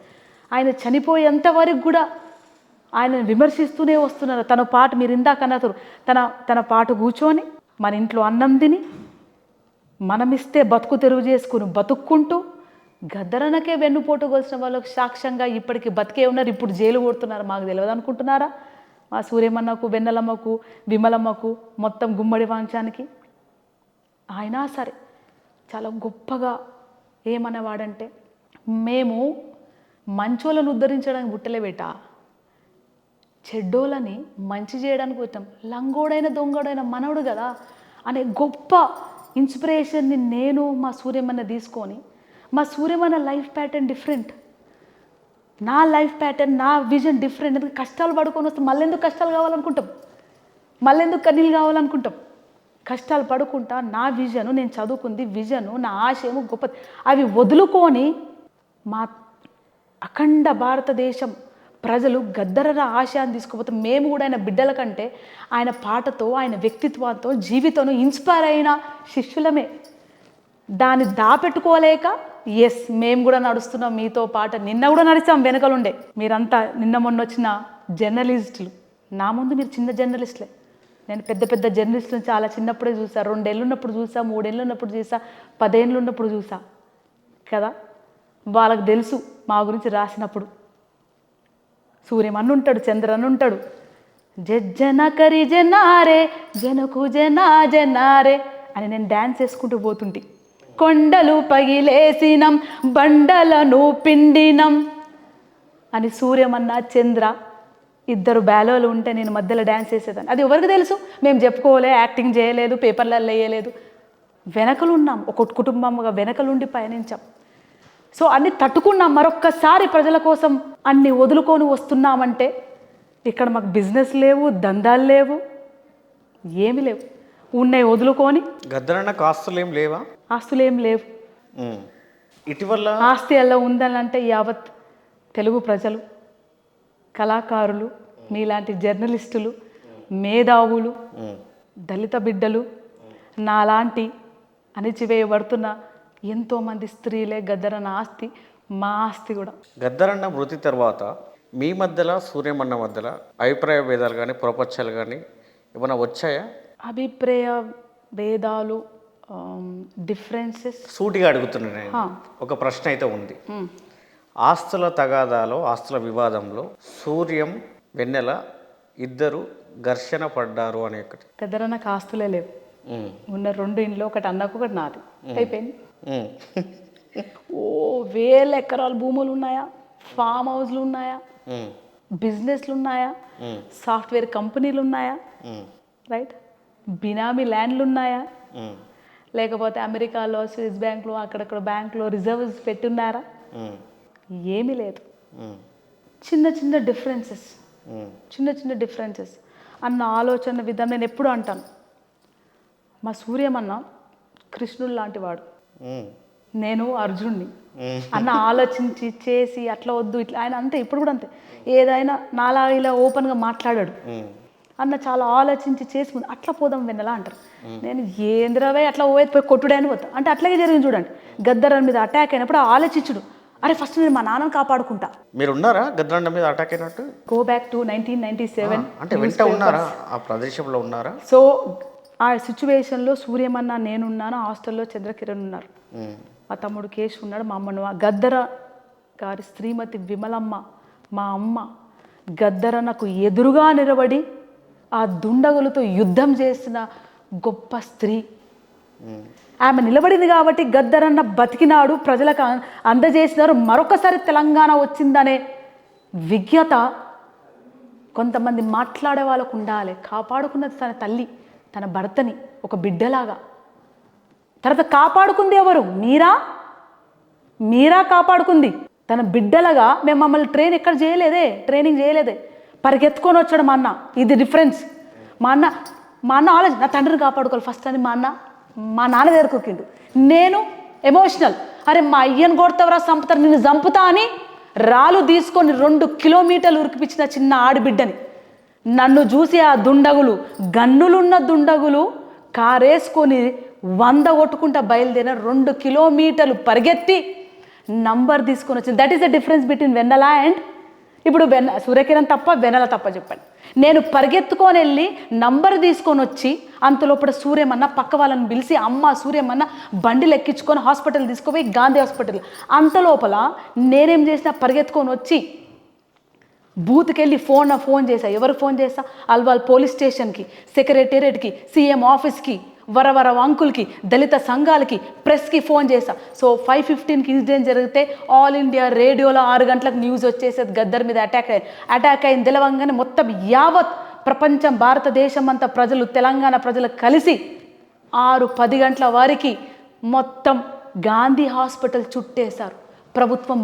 ఆయన చనిపోయేంత వరకు కూడా ఆయనను విమర్శిస్తూనే వస్తున్నారు. తన పాట మీరు ఇందాక అన్నారు, తన పాట కూర్చొని మన ఇంట్లో అన్నం తిని మనమిస్తే బతుకు తెరువు చేసుకుని బతుక్కుంటూ గద్దరన్నకే వెన్నుపోటు కొలిసిన వాళ్ళకు సాక్ష్యంగా ఇప్పటికి బతికే ఉన్నారు. ఇప్పుడు జైలు కొడుతున్నారు. మాకు తెలియదు అనుకుంటున్నారా? మా సూర్యమన్నకు, వెన్నెలమ్మకు, విమలమ్మకు, మొత్తం గుమ్మడి వంశానికి. అయినా సరే చాలా గొప్పగా ఏమనేవాడంటే, మేము మంచోళ్ళను ఉద్ధరించడానికి పుట్టలే బేట, చెడ్డోళ్ళని మంచి చేయడానికి వచ్చాం. లంగోడైన దొంగోడైన మనవడు కదా అనే గొప్ప ఇన్స్పిరేషన్ని నేను మా సూర్యమన్న తీసుకొని, మా సూర్యమన్న లైఫ్ ప్యాటర్న్ డిఫరెంట్, నా లైఫ్ ప్యాటర్న్, నా విజన్ డిఫరెంట్. ఎందుకంటే కష్టాలు పడుకొని వస్తే మళ్ళీ ఎందుకు కష్టాలు కావాలనుకుంటాం, మళ్ళీ ఎందుకు కన్నీళ్ళు కావాలనుకుంటాం. కష్టాలు పడుకుంటా నా విజను, నేను చదువుకుంది విజను, నా ఆశయము గొప్ప, అవి వదులుకొని మా అఖండ భారతదేశం ప్రజలు గద్దరన్న ఆశయాన్ని తీసుకుపోతే మేము కూడా ఆయన బిడ్డల కంటే ఆయన పాటతో, ఆయన వ్యక్తిత్వంతో, జీవితంలో ఇన్స్పైర్ అయిన శిష్యులమే. దాన్ని దాపెట్టుకోలేక ఎస్ మేము కూడా నడుస్తున్నాం మీతో పాట. నిన్న కూడా నడిచాం వెనకలుండే. మీరంతా నిన్న మొన్న వచ్చిన జర్నలిస్టులు, నా ముందు మీరు చిన్న జర్నలిస్టులే. నేను పెద్ద పెద్ద జర్నలిస్టులను చాలా చిన్నప్పుడే చూసా, 2 ఏళ్ళు ఉన్నప్పుడు చూసా, 3 ఏళ్ళు ఉన్నప్పుడు చూసా, 10 ఏళ్ళు ఉన్నప్పుడు చూసా కదా. వాళ్ళకి తెలుసు మా గురించి రాసినప్పుడు. సూర్యమన్న ఉంటాడు, చంద్రన్ ఉంటాడు, జన కరి జనారే జనకు జనారే అని నేను డ్యాన్స్ వేసుకుంటూ పోతుంటే, కొండలు పగిలేసినం బండలను పిండినం అని సూర్యమన్న, చంద్ర ఇద్దరు బ్యాలోలు ఉంటే నేను మధ్యలో డ్యాన్స్ వేసేదాన్ని. అది ఎవరికి తెలుసు? మేము చెప్పుకోలే, యాక్టింగ్ చేయలేదు, పేపర్లలో వేయలేదు. వెనకలు ఉన్నాం, ఒక కుటుంబంగా వెనకలుండి పయనించాం. సో అన్ని తట్టుకున్నాం. మరొక్కసారి ప్రజల కోసం అన్ని వదులుకొని వస్తున్నామంటే ఇక్కడ మాకు బిజినెస్ లేవు, దందాలు లేవు, ఏమి లేవు, ఉన్నాయి వదులుకొని. గద్దరన్నకు ఆస్తులు ఏం లేవా? ఆస్తులు ఏం లేవు. ఇటీవల ఆస్తి ఎలా ఉందని అంటే యావత్ తెలుగు ప్రజలు, కళాకారులు, మీలాంటి జర్నలిస్టులు, మేధావులు, దళిత బిడ్డలు, నాలాంటి అణిచివేయబడుతున్న ఎంతోమంది స్త్రీలే గద్దరన్న ఆస్తి, మా ఆస్తి కూడా. గద్దరన్న మృతి తర్వాత మీ మధ్యలో, సూర్యమన్న మధ్యలో అభిప్రాయ భేదాలు కానీ, ప్రపంచాలు కానీ ఏమైనా వచ్చాయా? అభిప్రాయ భేదాలు, డిఫరెన్సెస్ సూటిగా అడుగుతున్నాను నేను. ఒక ప్రశ్న అయితే ఉంది. ఆస్తుల తగాదాలో, ఆస్తుల వివాదంలో సూర్యం, వెన్నెల ఇద్దరు ఘర్షణ పడ్డారు అని ఒకటి. గద్దరన్నకు ఆస్తులే లేవు. ఉన్న 2 ఇండ్లు, ఒకటి అన్నకు, ఒకటి నాది, అయిపోయింది. ఓ 1000 ఎకరాల భూములు ఉన్నాయా, ఫామ్ హౌస్లు ఉన్నాయా, బిజినెస్లు ఉన్నాయా, సాఫ్ట్వేర్ కంపెనీలు ఉన్నాయా, రైట్, బినామీ ల్యాండ్లు ఉన్నాయా, లేకపోతే అమెరికాలో, స్విస్ బ్యాంక్లో, అక్కడక్కడ బ్యాంక్లో రిజర్వ్స్ పెట్టున్నారా? ఏమీ లేదు. చిన్న చిన్న డిఫరెన్సెస్ అన్న ఆలోచన విధానం నేను ఎప్పుడు అంటాను. మా సూర్యమన్న కృష్ణుడు లాంటి వాడు, నేను అర్జునుడిని అన్న ఆలోచించి చేసి అట్లా వద్దు ఇట్లా, ఆయన అంతే, ఇప్పుడు కూడా అంతే. ఏదైనా నాలా ఇలా ఓపెన్గా మాట్లాడాడు అన్న, చాలా ఆలోచించి చేసి ముందు అట్లా పోదాం వెన్నెలా అంటారు. నేను ఏంద్రవే అట్లా పోయి కొట్టుడే అని పోతా అంటే అట్లాగే జరిగింది. చూడండి, గద్దరన్న మీద అటాక్ అయినప్పుడు ఆలోచించుడు, అరే ఫస్ట్ నేను మా నాన్నని కాపాడుకుంటా. మీరు ఉన్నారా గద్దరన్న మీద అటాక్ అయినట్టు? Go back to 1997. అంటే వెంట ఉన్నారా, ఆ ప్రదేశంలో ఉన్నారా? సో ఆ సిచ్యువేషన్లో సూర్యమన్న, నేనున్నాను, హాస్టల్లో చంద్రకిరణ్ ఉన్నారు, మా తమ్ముడు కేశ్ ఉన్నాడు, మా అమ్మను. గద్దర గారి శ్రీమతి విమలమ్మ, మా అమ్మ, గద్దరన్నకు ఎదురుగా నిలబడి ఆ దుండగులతో యుద్ధం చేసిన గొప్ప స్త్రీ. ఆమె నిలబడింది కాబట్టి గద్దరన్న బతికినాడు, ప్రజలకు అందజేసినారు, మరొకసారి తెలంగాణ వచ్చిందనే విజ్ఞత కొంతమంది మాట్లాడే వాళ్ళకు ఉండాలి. కాపాడుకున్నది తన తల్లి, తన భర్తని ఒక బిడ్డలాగా. తర్వాత కాపాడుకుంది ఎవరు? మీరా కాపాడుకుంది తన బిడ్డలుగా. మేము మమ్మల్ని ట్రైనింగ్ చేయలేదే, పరిగెత్తుకొని వచ్చాడు మా అన్న. ఇది డిఫరెన్స్. మా అన్న ఆలోచన, నా తండ్రిని కాపాడుకోవాలి ఫస్ట్ అని మా నాన్న దగ్గర కుక్కిండు. నేను ఎమోషనల్, అరే మా అయ్యను కొడతావరా చంపుతారు నిన్ను చంపుతా అని రాళ్ళు తీసుకొని 2 కిలోమీటర్లు ఉరికిపించిన చిన్న ఆడబిడ్డని నన్ను చూసి ఆ దుండగులు, గన్నులున్న దుండగులు కారేసుకొని 100 కొట్టుకుంటా బయలుదేరిన 2 కిలోమీటర్లు పరిగెత్తి నంబర్ తీసుకొని వచ్చింది. That is the difference between Vennela and ఇప్పుడు సూర్యకిరణ్ తప్ప వెన్నెల తప్ప చెప్పండి. నేను పరిగెత్తుకొని వెళ్ళి నంబర్ తీసుకొని వచ్చి అంతలోపల సూర్యమన్న పక్క వాళ్ళని పిలిచి అమ్మ సూర్యమన్న బండిలు ఎక్కించుకొని హాస్పిటల్ తీసుకుపోయి గాంధీ హాస్పిటల్. అంతలోపల నేనేం చేసిన పరిగెత్తుకొని వచ్చి బూత్కి వెళ్ళి ఫోన్ చేశా. ఎవరు ఫోన్ చేస్తా? అల్వాల్ పోలీస్ స్టేషన్కి, సెక్రటేరియట్కి, సీఎం ఆఫీస్కి, వరవర అంకుల్కి, దళిత సంఘాలకి, ప్రెస్కి ఫోన్ చేశా. సో 5:15కి ఇన్సిడెంట్ జరిగితే ఆల్ ఇండియా రేడియోలో 6 గంటలకు న్యూస్ వచ్చేసేది గద్దర్ మీద అటాక్ అయింది తెలవంగానే మొత్తం యావత్ ప్రపంచం భారతదేశం అంతా ప్రజలు, తెలంగాణ ప్రజలు కలిసి 6-10 గంటల వారికి మొత్తం గాంధీ హాస్పిటల్ చుట్టేశారు. ప్రభుత్వం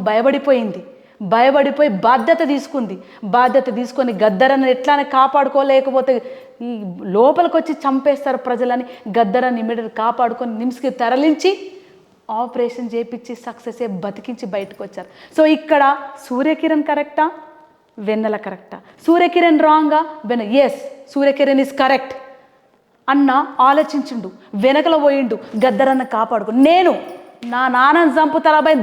భయపడిపోయి బాధ్యత తీసుకొని గద్దరని ఎట్లానే కాపాడుకోలేకపోతే ఈ లోపలికి వచ్చి చంపేస్తారు ప్రజలని. గద్దరని ఇమ్మీడియట్ కాపాడుకొని నిమ్స్కి తరలించి ఆపరేషన్ చేయించి సక్సెస్ బతికించి బయటకు వచ్చారు. సో ఇక్కడ సూర్యకిరణ్ కరెక్టా, వెన్నెల కరెక్టా? సూర్యకిరణ్ రాంగా, ఎస్ సూర్యకిరణ్ ఇస్ కరెక్ట్ అన్న ఆలోచించిండు, వెనకలో పోయిండు, గద్దరన్న కాపాడుకో. నేను నా నాన్నని చంపుతారాబాయి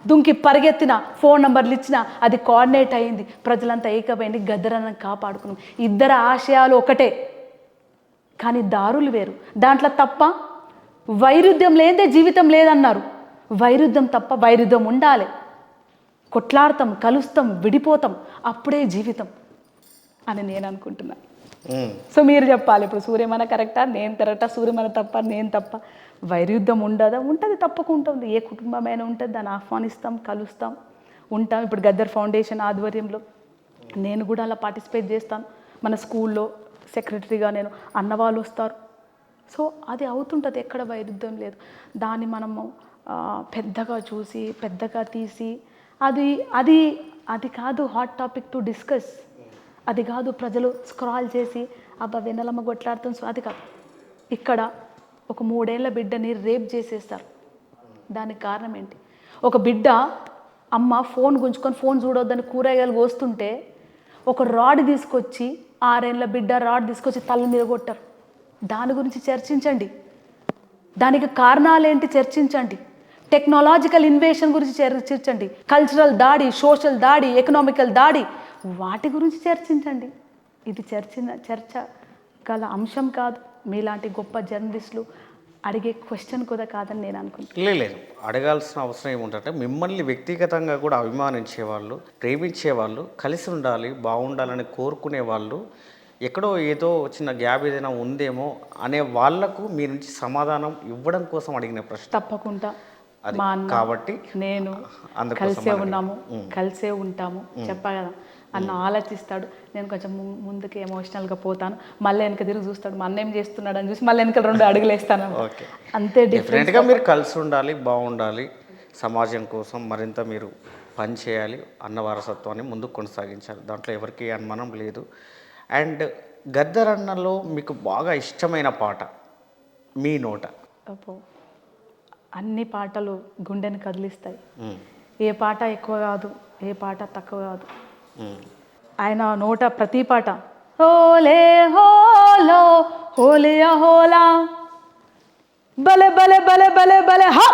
దుంకి పరిగెత్తిన, ఫోన్ నంబర్లు ఇచ్చిన, అది కోఆర్డినేట్ అయింది, ప్రజలంతా ఏకమైంది, గద్దరన్న కాపాడుకున్నాం. ఇద్దరు ఆశయాలు ఒకటే కానీ దారులు వేరు. దాంట్లో తప్ప వైరుధ్యం లేదే జీవితం లేదన్నారు. వైరుధ్యం తప్ప, వైరుధ్యం ఉండాలి. కొట్లాడతాం, కలుస్తాం, విడిపోతాం, అప్పుడే జీవితం అని నేను అనుకుంటున్నాను. సో మీరు చెప్పాలి ఇప్పుడు సూర్యమన కరెక్టా, నేను కరెక్టా, సూర్యమన తప్ప, నేను తప్ప? వైరుధ్యం ఉండదా? ఉంటుంది, తప్పకుండా ఉంటుంది. ఏ కుటుంబమైనా ఉంటుంది, దాన్ని ఆహ్వానిస్తాం, కలుస్తాం, ఉంటాం. ఇప్పుడు గద్దర్ ఫౌండేషన్ ఆధ్వర్యంలో నేను కూడా అలా పార్టిసిపేట్ చేస్తాను. మన స్కూల్లో సెక్రటరీగా నేను, అన్నవాళ్ళు వస్తారు. సో అది అవుతుంటుంది, ఎక్కడ వైరుధ్యం లేదు. దాన్ని మనము పెద్దగా చూసి పెద్దగా తీసి అది అది అది కాదు హాట్ టాపిక్ టు డిస్కస్. అది కాదు ప్రజలు స్క్రాల్ చేసి అబ్బా వెన్నెలమ్మ కొట్లాడుతాం. సో అది కాదు. ఇక్కడ ఒక 3 ఏళ్ల బిడ్డని రేప్ చేసేస్తారు. దానికి కారణం ఏంటి? ఒక బిడ్డ అమ్మ ఫోన్ గుంజుకొని ఫోన్ చూడొద్దని కూరగాయలు కోస్తుంటే ఒక రాడ్ తీసుకొచ్చి 6 ఏళ్ల బిడ్డ రాడ్ తీసుకొచ్చి తల మీద కొట్టారు. దాని గురించి చర్చించండి, దానికి కారణాలేంటి చర్చించండి, టెక్నాలజికల్ ఇన్వేషన్ గురించి చర్చించండి, కల్చరల్ దాడి, సోషల్ దాడి, ఎకనామికల్ దాడి, వాటి గురించి చర్చించండి. ఇది చర్చ గల అంశం కాదు. మీలాంటి గొప్ప జర్నలిస్టులు అడిగే క్వశ్చన్ కూడా కాదని నేను అనుకుంటున్నాను. లేదు, అడగాల్సిన అవసరం ఏముందంటే మిమ్మల్ని వ్యక్తిగతంగా కూడా అభిమానించేవాళ్ళు, ప్రేమించేవాళ్ళు, కలిసి ఉండాలి, బాగుండాలని కోరుకునే వాళ్ళు, ఎక్కడో ఏదో చిన్న గ్యాప్ ఏదైనా ఉందేమో అనే వాళ్లకు మీ నుంచి సమాధానం ఇవ్వడం కోసం అడిగిన ప్రశ్న. తప్పకుండా అది మా అన్న కాబట్టి నేను కలిసే ఉన్నాము, కలిసే ఉంటాము చెప్పా కదా అన్న ఆలోచిస్తాడు. నేను కొంచెం ముందుకు ఎమోషనల్గా పోతాను, మళ్ళీ వెనక తిరిగి చూస్తాడు, మా అన్న ఏం చేస్తున్నాడు అని చూసి మళ్ళీ వెనక 2 అడుగులు వేస్తాను. అంతే డిఫరెంట్గా మీరు కలిసి ఉండాలి, బాగుండాలి, సమాజం కోసం మరింత మీరు పని చేయాలి, అన్న వారసత్వాన్ని ముందుకు కొనసాగించాలి. దాంట్లో ఎవరికి అనుమానం లేదు. అండ్ గద్దర్ అన్నలో మీకు బాగా ఇష్టమైన పాట మీ నోట? అన్ని పాటలు గుండెని కదిలిస్తాయి. ఏ పాట ఎక్కువ కాదు, ఏ పాట తక్కువ కాదు. ఆయన నోట ప్రతి పాట హోలే హోలో హోలియా హోలా బలే బలే బలే బలే బలే హా,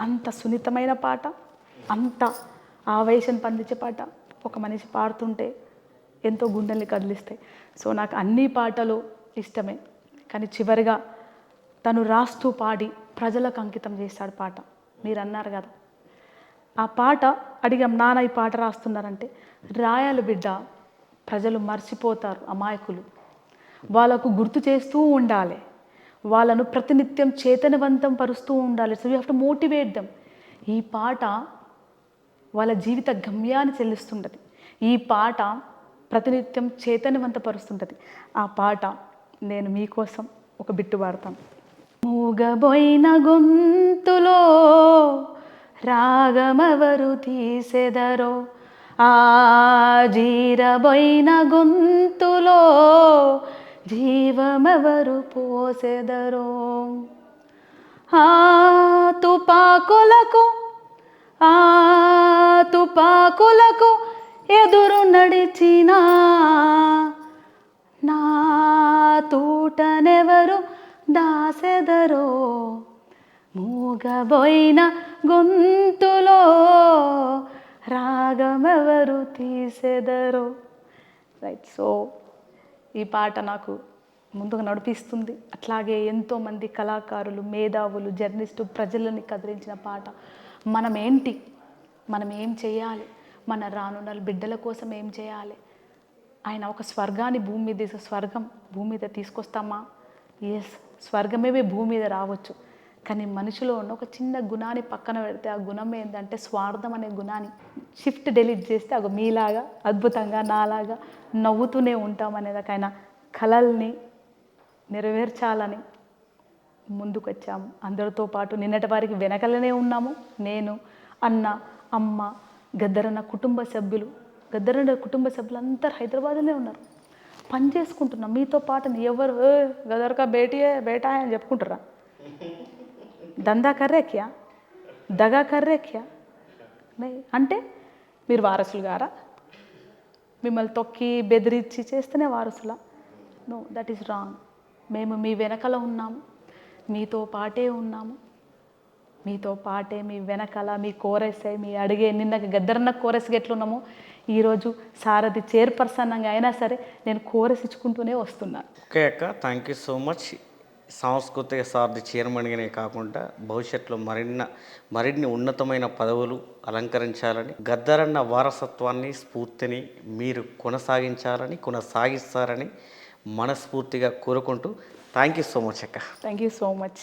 అంత సున్నితమైన పాట, అంత ఆవేశం పండించే పాట ఒక మనిషి పాడుతుంటే ఎంతో గుండెల్ని కదిలిస్తాయి. సో నాకు అన్ని పాటలు ఇష్టమే. కానీ చివరిగా తను రాస్తూ పాడి ప్రజలకు అంకితం చేశాడు పాట. మీరు అన్నారు కదా, ఆ పాట అడిగాం, నాన్న ఈ పాట రాస్తున్నారంటే రాయాలి బిడ్డ, ప్రజలు మర్చిపోతారు, అమాయకులు, వాళ్ళకు గుర్తు చేస్తూ ఉండాలి, వాళ్ళను ప్రతినిత్యం చైతన్యవంతం పరుస్తూ ఉండాలి. So you have to motivate them. ఈ పాట వాళ్ళ జీవిత గమ్యాన్ని చెల్లిస్తుంటుంది. ఈ పాట ప్రతినిత్యం చైతన్యవంతపరుస్తుంటుంది. ఆ పాట నేను మీకోసం ఒక బిట్టు పాడతాను. మూగబోయిన గొంతులో రాగమవరు తీసెదరో, ఆ జీరబోయిన గొంతులో జీవమెవరు పోసెదరో. ఆ తుపాకులకు ఆ తుపాకులకు ఎదురు నడిచిన నా తూటనెవరు దాసెదరో మూగబోయిన గొంతులో రాగమెవరు తీసెదరో. రైట్. సో ఈ పాట నాకు ముందుకు నడిపిస్తుంది. అట్లాగే ఎంతోమంది కళాకారులు, మేధావులు, జర్నలిస్టు, ప్రజలని కదిలించిన పాట. మనం ఏంటి, మనం ఏం చేయాలి, మన రానున్న బిడ్డల కోసం ఏం చేయాలి, ఆయన ఒక స్వర్గాన్ని భూమి మీద స్వర్గం భూమి మీద తీసుకొస్తామా? ఎస్, స్వర్గమే భూమి మీద రావచ్చు. కానీ మనిషిలో ఉన్న ఒక చిన్న గుణాన్ని పక్కన పెడితే ఆ గుణం ఏంటంటే స్వార్థం అనే గుణాన్ని షిఫ్ట్ డెలీట్ చేస్తే అగో మీలాగా అద్భుతంగా నాలాగా నవ్వుతూనే ఉంటామనేది ఆయన కలల్ని నెరవేర్చాలని ముందుకు వచ్చాము. అందరితో పాటు నిన్నటి వారికి వెనకలనే ఉన్నాము. నేను, అన్న, అమ్మ, గద్దరన్న కుటుంబ సభ్యులు, గద్దరన్న కుటుంబ సభ్యులందరూ హైదరాబాద్లోనే ఉన్నారు. పని చేసుకుంటున్నాం. మీతో పాటు ఎవరు గదర్కా బేటా అని చెప్పుకుంటారా? దందా కర్రే క్యా, దగా కర్రే క్యా అంటే మీరు వారసులు గారా? మిమ్మల్ని తొక్కి బెదిరించి చేస్తేనే వారసులా? No, that is wrong. మేము మీ వెనకల ఉన్నాము, మీతో పాటే ఉన్నాము, మీతో పాటే మీ వెనకాల మీ కోరస్ మీ అడిగే నిన్న గద్దరన్న కోరస్గా ఎట్లున్నామో ఈరోజు సారథి చైర్పర్సన్గా అయినా సరే నేను కోరస్ ఇచ్చుకుంటూనే వస్తున్నాను. ఓకే అక్క, థ్యాంక్ యూ సో మచ్. సాంస్కృతిక సారథి చైర్మన్గానే కాకుండా భవిష్యత్తులో మరిన్ని ఉన్నతమైన పదవులు అలంకరించాలని, గద్దరన్న వారసత్వాన్ని, స్ఫూర్తిని మీరు కొనసాగిస్తారని మనస్ఫూర్తిగా కోరుకుంటూ థ్యాంక్ యూ సో మచ్ అక్క. Thank you so much.